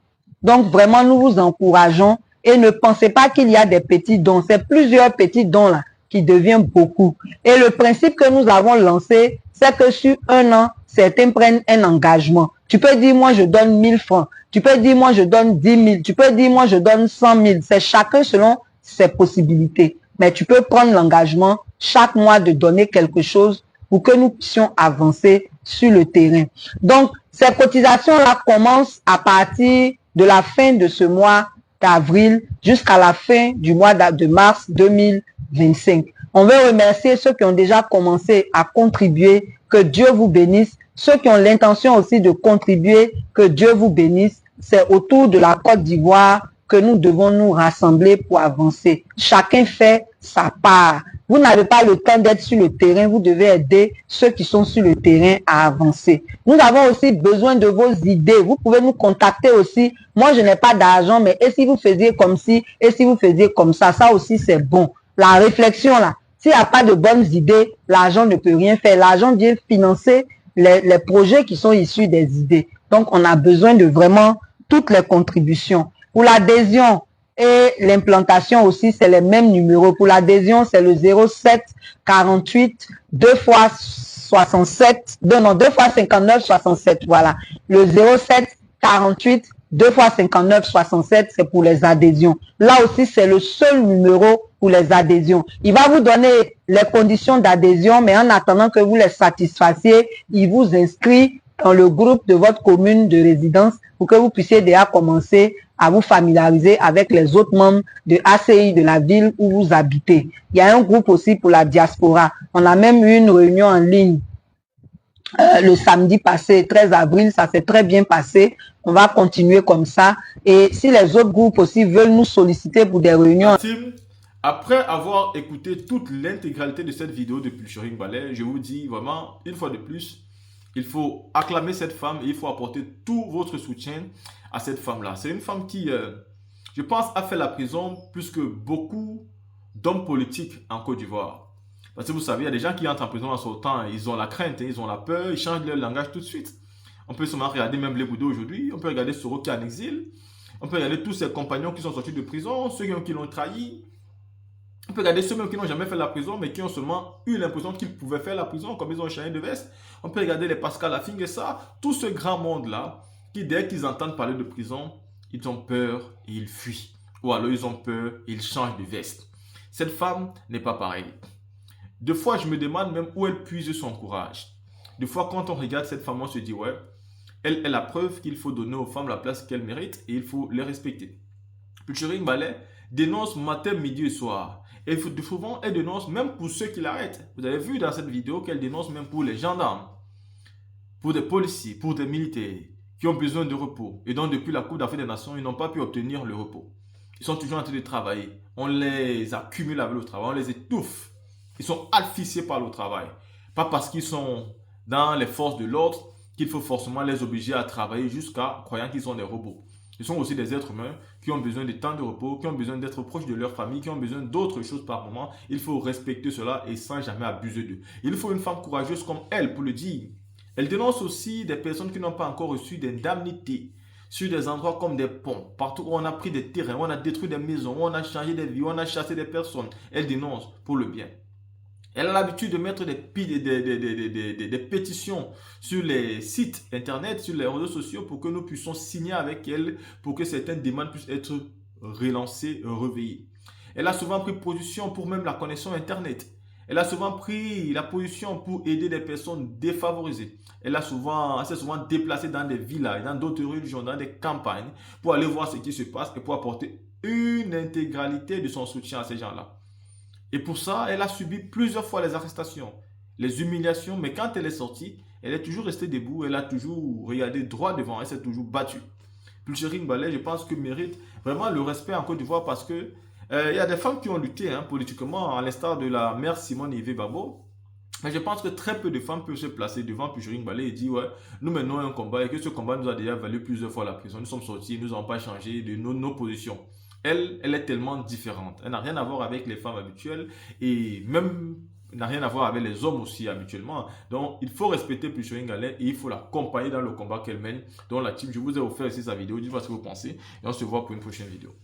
Donc vraiment, nous vous encourageons et ne pensez pas qu'il y a des petits dons. C'est plusieurs petits dons là qui deviennent beaucoup. Et le principe que nous avons lancé, c'est que sur un an, certains prennent un engagement. Tu peux dire, moi, je donne 1000 francs. Tu peux dire, moi, je donne 10 000. Tu peux dire, moi, je donne 100 000. C'est chacun selon ses possibilités. Mais tu peux prendre l'engagement chaque mois de donner quelque chose pour que nous puissions avancer sur le terrain. Donc, ces cotisations-là commencent à partir de la fin de ce mois d'avril jusqu'à la fin du mois de mars 2025. On veut remercier ceux qui ont déjà commencé à contribuer. Que Dieu vous bénisse. Ceux qui ont l'intention aussi de contribuer, que Dieu vous bénisse. C'est autour de la Côte d'Ivoire que nous devons nous rassembler pour avancer. Chacun fait sa part. Vous n'avez pas le temps d'être sur le terrain, vous devez aider ceux qui sont sur le terrain à avancer. Nous avons aussi besoin de vos idées. Vous pouvez nous contacter aussi. Moi, je n'ai pas d'argent, mais et si vous faisiez comme ci, et si vous faisiez comme ça aussi c'est bon. La réflexion là, s'il n'y a pas de bonnes idées, l'argent ne peut rien faire. L'argent vient financer les projets qui sont issus des idées. Donc, on a besoin de vraiment toutes les contributions. Pour l'adhésion et l'implantation aussi, c'est les mêmes numéros. Pour l'adhésion, c'est le 07 48 2 fois 67, non, 2 fois 59 67, voilà. Le 07 48 2 fois 59 67, c'est pour les adhésions. Là aussi, c'est le seul numéro pour les adhésions. Il va vous donner les conditions d'adhésion, mais en attendant que vous les satisfassiez, il vous inscrit dans le groupe de votre commune de résidence pour que vous puissiez déjà commencer à vous familiariser avec les autres membres de ACI de la ville où vous habitez. Il y a un groupe aussi pour la diaspora. On a même eu une réunion en ligne le samedi passé, 13 avril, ça s'est très bien passé. On va continuer comme ça. Et si les autres groupes aussi veulent nous solliciter pour des réunions... Après avoir écouté toute l'intégralité de cette vidéo de Pulchuring Ballet, je vous dis vraiment, une fois de plus, il faut acclamer cette femme et il faut apporter tout votre soutien à cette femme-là. C'est une femme qui, je pense, a fait la prison plus que beaucoup d'hommes politiques en Côte d'Ivoire. Parce que vous savez, il y a des gens qui entrent en prison en sortant, ils ont la crainte, ils ont la peur, ils changent leur langage tout de suite. On peut seulement regarder même les Boudou aujourd'hui, on peut regarder Soro qui est en exil, on peut regarder tous ses compagnons qui sont sortis de prison, ceux qui l'ont trahi. On peut regarder ceux même qui n'ont jamais fait la prison, mais qui ont seulement eu l'impression qu'ils pouvaient faire la prison, comme ils ont changé de veste. On peut regarder les Pascal Lafing et ça, tout ce grand monde-là, qui dès qu'ils entendent parler de prison, ils ont peur et ils fuient. Ou alors ils ont peur et ils changent de veste. Cette femme n'est pas pareille. Des fois, je me demande même où elle puise son courage. Des fois, quand on regarde cette femme, on se dit, ouais, elle est la preuve qu'il faut donner aux femmes la place qu'elles méritent et il faut les respecter. Pulchuring Ballet dénonce matin, midi et soir. Et souvent, elle dénonce même pour ceux qui l'arrêtent. Vous avez vu dans cette vidéo qu'elle dénonce même pour les gendarmes, pour des policiers, pour des militaires qui ont besoin de repos. Et donc, depuis la Cour d'Affaires des Nations, ils n'ont pas pu obtenir le repos. Ils sont toujours en train de travailler. On les accumule avec le travail, on les étouffe. Ils sont asphyxiés par le travail. Pas parce qu'ils sont dans les forces de l'ordre qu'il faut forcément les obliger à travailler jusqu'à croyant qu'ils sont des robots. Ce sont aussi des êtres humains qui ont besoin de temps de repos, qui ont besoin d'être proches de leur famille, qui ont besoin d'autres choses par moment. Il faut respecter cela et sans jamais abuser d'eux. Il faut une femme courageuse comme elle pour le dire. Elle dénonce aussi des personnes qui n'ont pas encore reçu d'indemnité sur des endroits comme des ponts, partout où on a pris des terrains, où on a détruit des maisons, où on a changé des vies, où on a chassé des personnes. Elle dénonce pour le bien. Elle a l'habitude de mettre des pétitions sur les sites internet, sur les réseaux sociaux pour que nous puissions signer avec elle, pour que certaines demandes puissent être relancées, réveillées. Elle a souvent pris position pour même la connexion internet. Elle a souvent pris la position pour aider des personnes défavorisées. Elle s'est souvent déplacée dans des villages, dans d'autres religions, dans des campagnes, pour aller voir ce qui se passe et pour apporter une intégralité de son soutien à ces gens-là. Et pour ça, elle a subi plusieurs fois les arrestations, les humiliations, mais quand elle est sortie, elle est toujours restée debout, elle a toujours regardé droit devant, elle s'est toujours battue. Pulcheri Ballet, je pense que mérite vraiment le respect en Côte d'Ivoire parce que il y a des femmes qui ont lutté politiquement, à l'instar de la mère Simone Yves Babo. Mais je pense que très peu de femmes peuvent se placer devant Pulcheri Ballet et dire ouais, nous menons un combat et que ce combat nous a déjà valu plusieurs fois la prison. Nous sommes sortis, nous n'avons pas changé de nos positions. Elle est tellement différente. Elle n'a rien à voir avec les femmes habituelles et même n'a rien à voir avec les hommes aussi habituellement. Donc, il faut respecter Pulcheri Ballet et il faut l'accompagner dans le combat qu'elle mène. Donc, la team, je vous ai offert ici sa vidéo. Dites-moi ce que vous pensez et on se voit pour une prochaine vidéo.